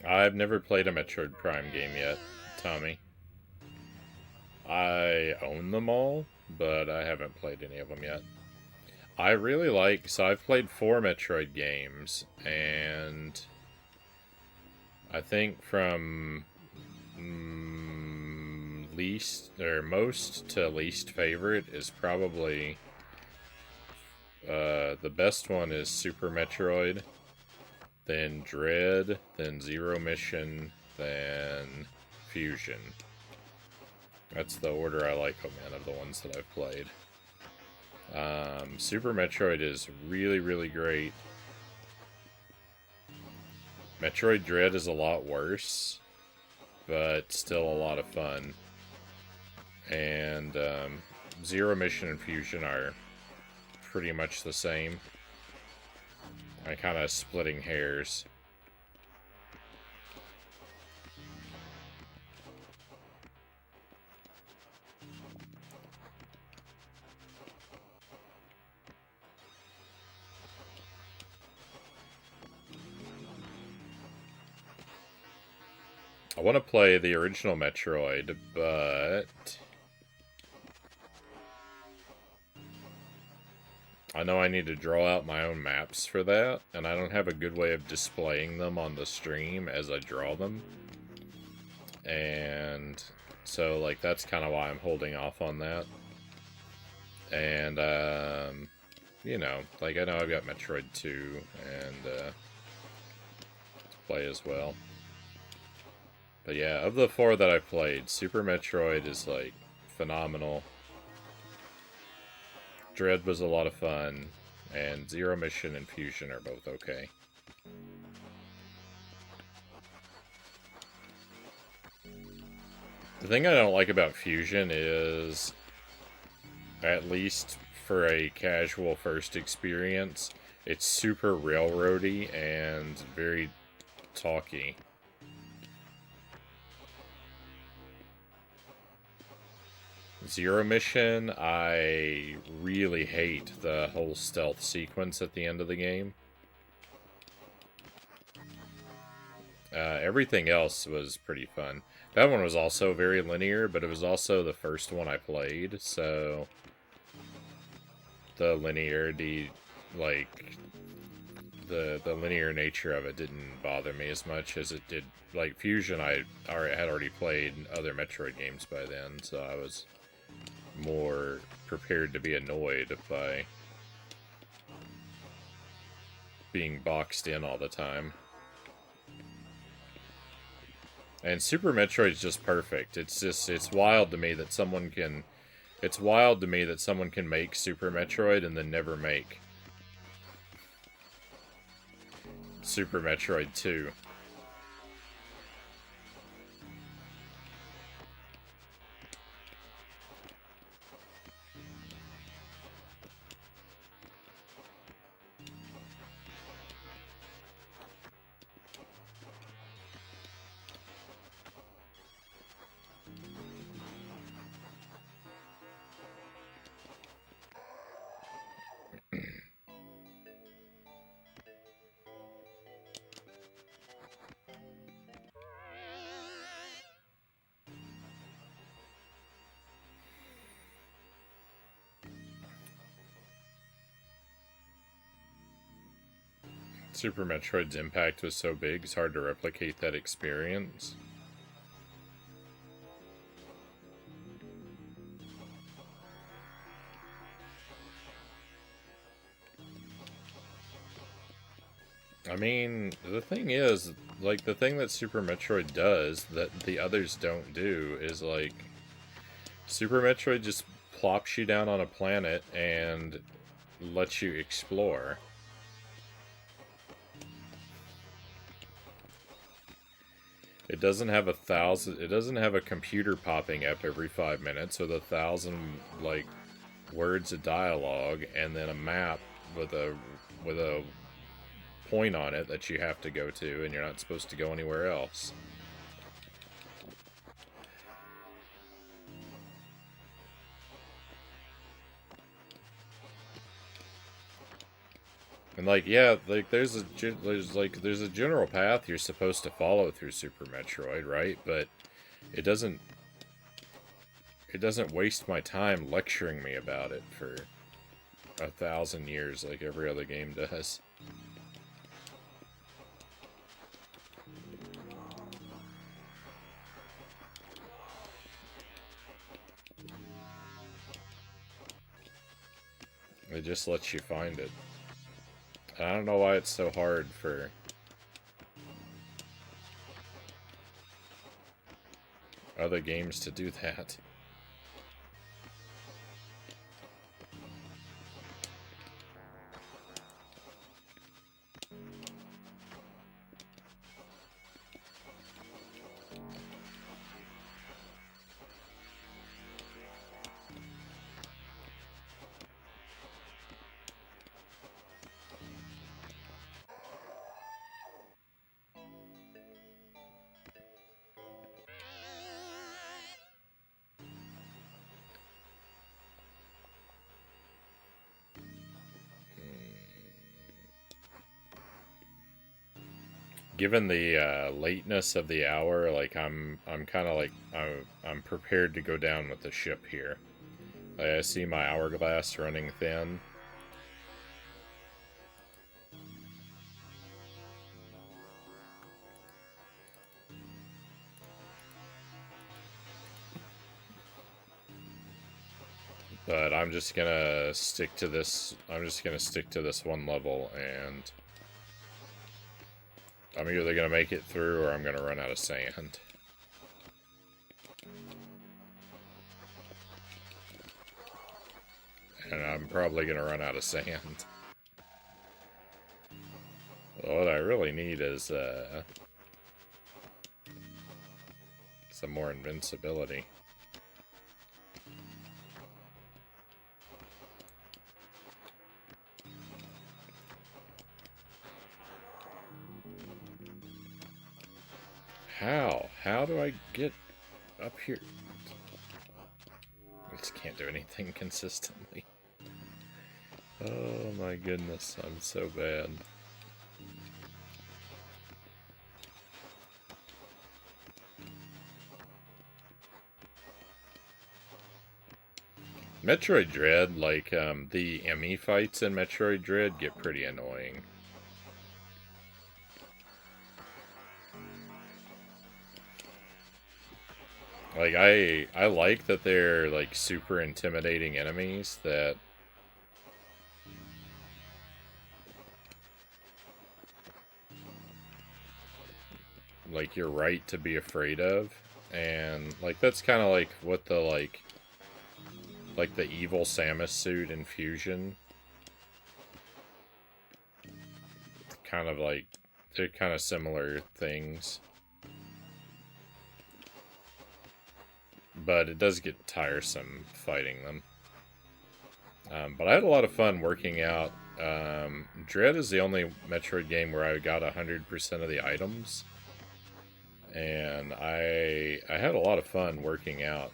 I've never played a Metroid Prime game yet, Tommy. I own them all, but I haven't played any of them yet. I really like... So I've played 4 Metroid games, and I think from least or most to least favorite is probably the best one is Super Metroid, then Dread, then Zero Mission, then Fusion. That's the order I like them in of the ones that I've played. Super Metroid is really, really great. Metroid Dread is a lot worse, but still a lot of fun. And Zero Mission and Fusion are pretty much the same. I'm kind of splitting hairs. I want to play the original Metroid, but I know I need to draw out my own maps for that, and I don't have a good way of displaying them on the stream as I draw them. And so, like, that's kind of why I'm holding off on that. And, you know, like, I know I've got Metroid 2 and to play as well. But yeah, of the 4 that I've played, Super Metroid is, like, phenomenal. Dread was a lot of fun, and Zero Mission and Fusion are both okay. The thing I don't like about Fusion is, at least for a casual first experience, it's super railroady and very talky. Zero Mission, I really hate the whole stealth sequence at the end of the game. Everything else was pretty fun. That one was also very linear, but it was also the first one I played, so the linearity, like, the linear nature of it didn't bother me as much as it did. Like, Fusion, I had already played other Metroid games by then, so I was more prepared to be annoyed by being boxed in all the time. And Super Metroid's just perfect. It's wild to me that someone can make Super Metroid and then never make Super Metroid 2. Super Metroid's impact was so big, it's hard to replicate that experience. I mean, the thing is, like, the thing that Super Metroid does that the others don't do is, like, Super Metroid just plops you down on a planet and lets you explore. It doesn't have it doesn't have a computer popping up every 5 minutes with 1,000, like, words of dialogue and then a map with a point on it that you have to go to and you're not supposed to go anywhere else. And like, yeah, like there's a general path you're supposed to follow through Super Metroid, right? But it doesn't waste my time lecturing me about it for 1,000 years like every other game does. It just lets you find it. I don't know why it's so hard for other games to do that. Given the lateness of the hour, like I'm kind of like I'm prepared to go down with the ship here. I see my hourglass running thin. But I'm just gonna stick to this. I'm just gonna stick to this one level, and I'm either gonna make it through or I'm gonna run out of sand. And I'm probably gonna run out of sand. What I really need is some more invincibility. How? How do I get up here? I just can't do anything consistently. Oh my goodness, I'm so bad. Metroid Dread, like, the Emmy fights in Metroid Dread get pretty annoying. Like, I like that they're, like, super intimidating enemies that... like, you're right to be afraid of. And, like, that's kind of like what the, like, the evil Samus suit in Fusion. Kind of like, they're kind of similar things. But it does get tiresome fighting them. But I had a lot of fun working out. Dread is the only Metroid game where I got 100% of the items. And I had a lot of fun working out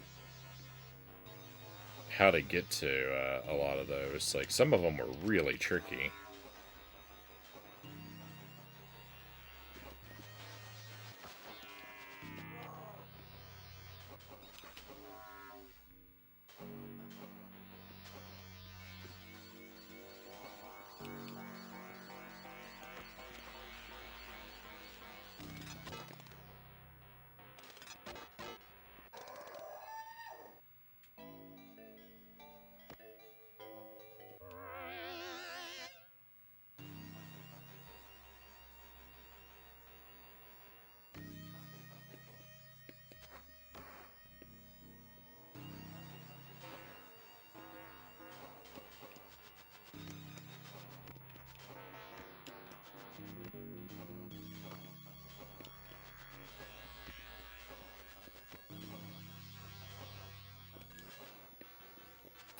how to get to a lot of those. Like, some of them were really tricky.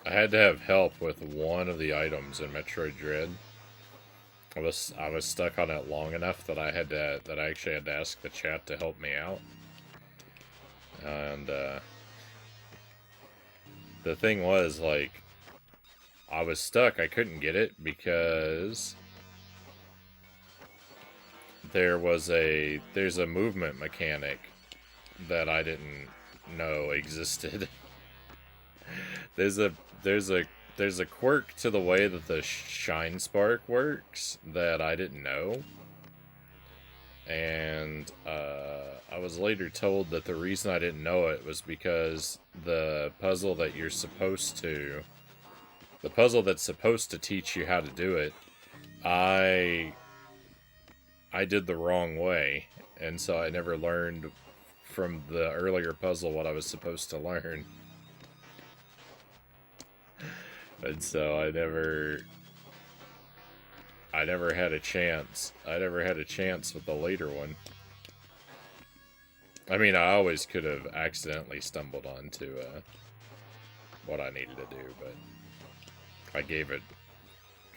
I had to have help with one of the items in Metroid Dread. I was stuck on it long enough that I actually had to ask the chat to help me out. And the thing was, like, I was stuck. I couldn't get it because there's a movement mechanic that I didn't know existed. there's a there's a there's a quirk to the way that the shine spark works that I didn't know. And I was later told that the reason I didn't know it was because the puzzle that's supposed to teach you how to do it, I did the wrong way, and so I never learned from the earlier puzzle what I was supposed to learn. And so I never had a chance. I never had a chance with the later one. I mean, I always could have accidentally stumbled onto what I needed to do, but I gave it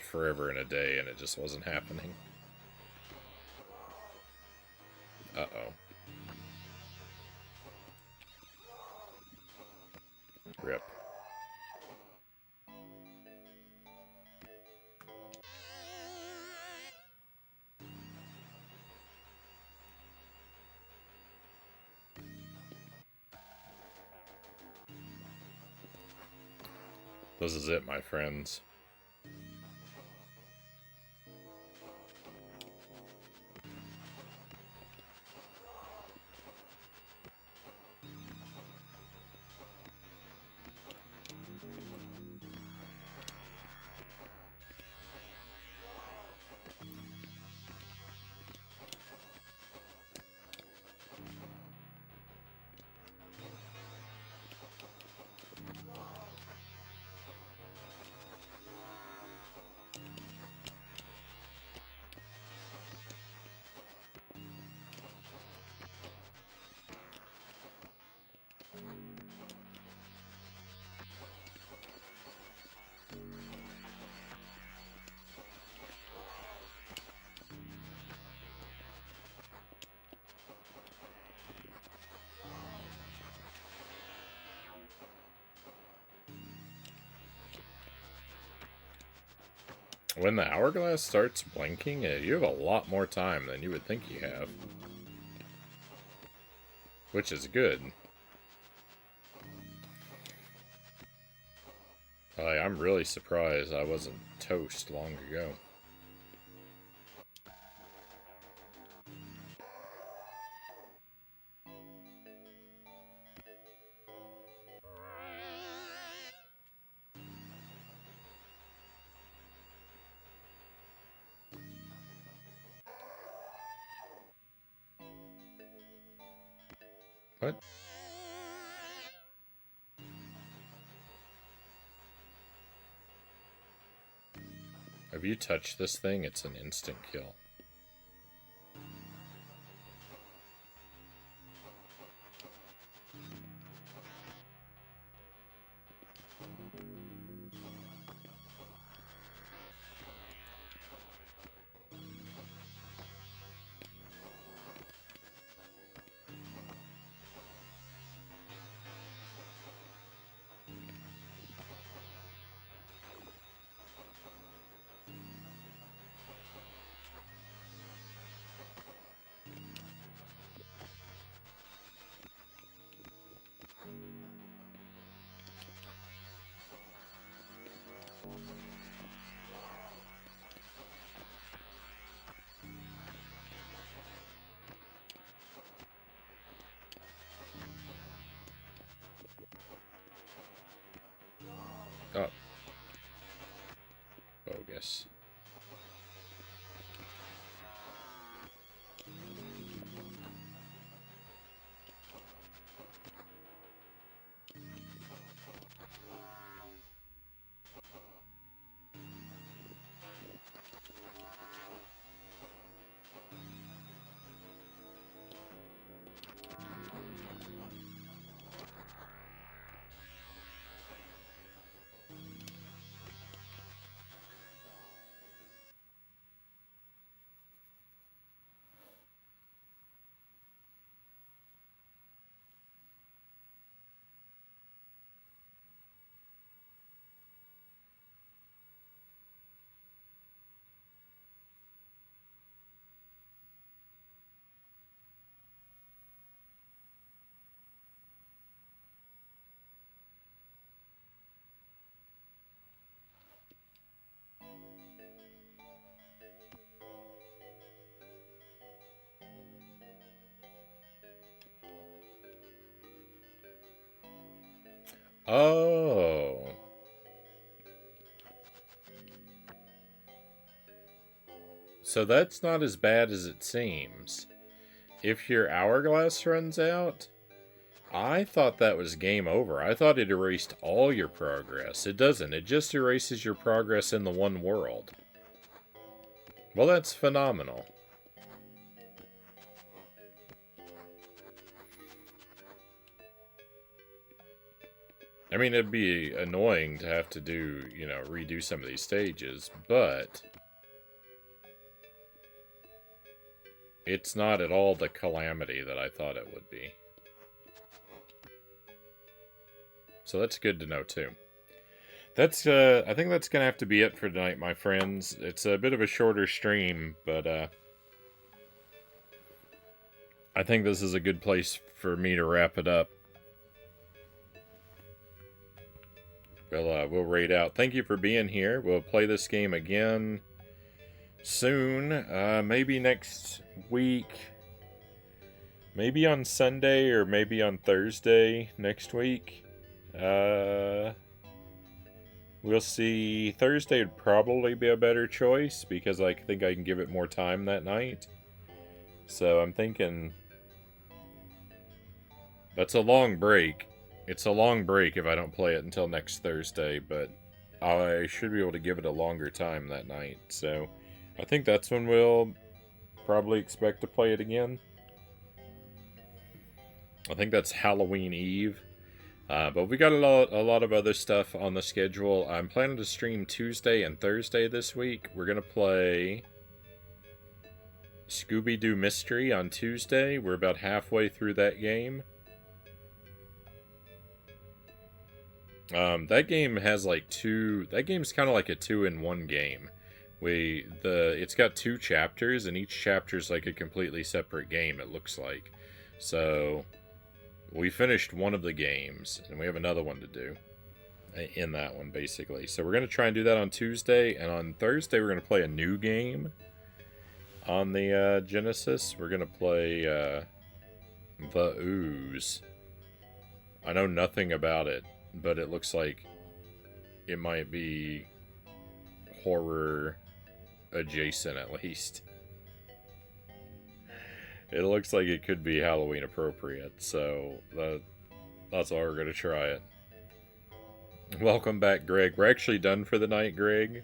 forever and a day, and it just wasn't happening. Uh-oh. Rip. This is it, my friends. When the hourglass starts blinking, you have a lot more time than you would think you have. Which is good. I'm really surprised I wasn't toast long ago. What? If you touch this thing, it's an instant kill. Oh. Bogus. Oh. So that's not as bad as it seems. If your hourglass runs out, I thought that was game over. I thought it erased all your progress. It doesn't. It just erases your progress in the one world. Well, that's phenomenal. I mean, it'd be annoying to have to do, redo some of these stages, but it's not at all the calamity that I thought it would be. So that's good to know, too. That's, I think that's gonna have to be it for tonight, my friends. It's a bit of a shorter stream, but, I think this is a good place for me to wrap it up. We'll raid out. Thank you for being here. We'll play this game again soon. Maybe next week. Maybe on Sunday or maybe on Thursday next week. We'll see. Thursday would probably be a better choice because I think I can give it more time that night. So I'm thinking that's a long break. It's a long break if I don't play it until next Thursday, but I should be able to give it a longer time that night. So I think that's when we'll probably expect to play it again. I think that's Halloween Eve. But we got a lot of other stuff on the schedule. I'm planning to stream Tuesday and Thursday this week. We're going to play Scooby-Doo Mystery on Tuesday. We're about halfway through that game. That game has like that game's kind of like a 2-in-1 game. It's got 2 chapters, and each chapter's like a completely separate game, it looks like. So we finished one of the games, and we have another one to do in that one, basically. So we're going to try and do that on Tuesday, and on Thursday we're going to play a new game on the Genesis. We're going to play The Ooze. I know nothing about it, but it looks like it might be horror adjacent, at least. It looks like it could be Halloween appropriate, so that's why we're going to try it. Welcome back, Greg. We're actually done for the night, Greg.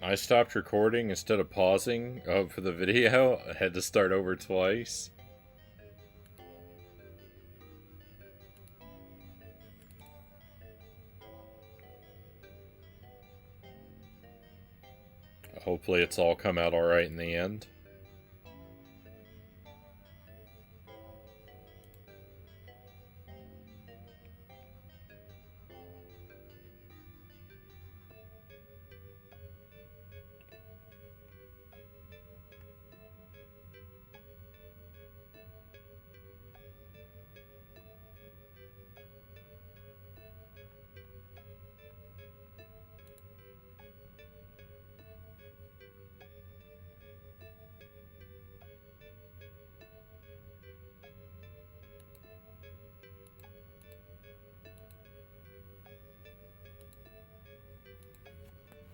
I stopped recording instead of pausing for the video. I had to start over twice. Hopefully it's all come out alright in the end.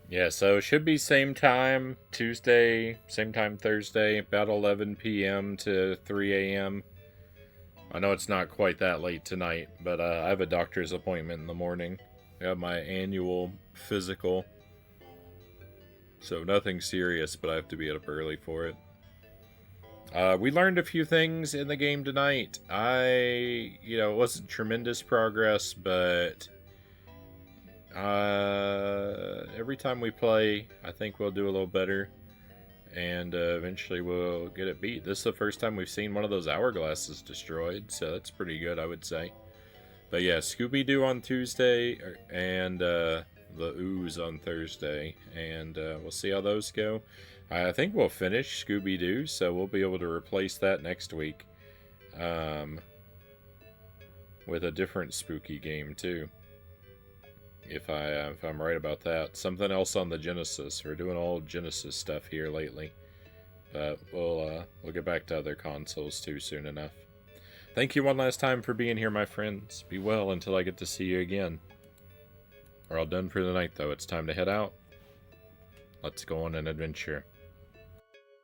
Yeah, so it should be same time Tuesday, same time Thursday, about 11 p.m. to 3 a.m. I know it's not quite that late tonight, but I have a doctor's appointment in the morning. I got my annual physical. So nothing serious, but I have to be up early for it. We learned a few things in the game tonight. It wasn't tremendous progress, but every time we play, I think we'll do a little better. And eventually we'll get it beat. This is the first time we've seen one of those hourglasses destroyed, so that's pretty good, I would say. But yeah, Scooby-Doo on Tuesday, and the Ooze on Thursday, and we'll see how those go. I think we'll finish Scooby-Doo, so we'll be able to replace that next week with a different spooky game too. If I'm right about that. Something else on the Genesis. We're doing all Genesis stuff here lately. But we'll get back to other consoles too soon enough. Thank you one last time for being here, my friends. Be well until I get to see you again. We're all done for the night, though. It's time to head out. Let's go on an adventure.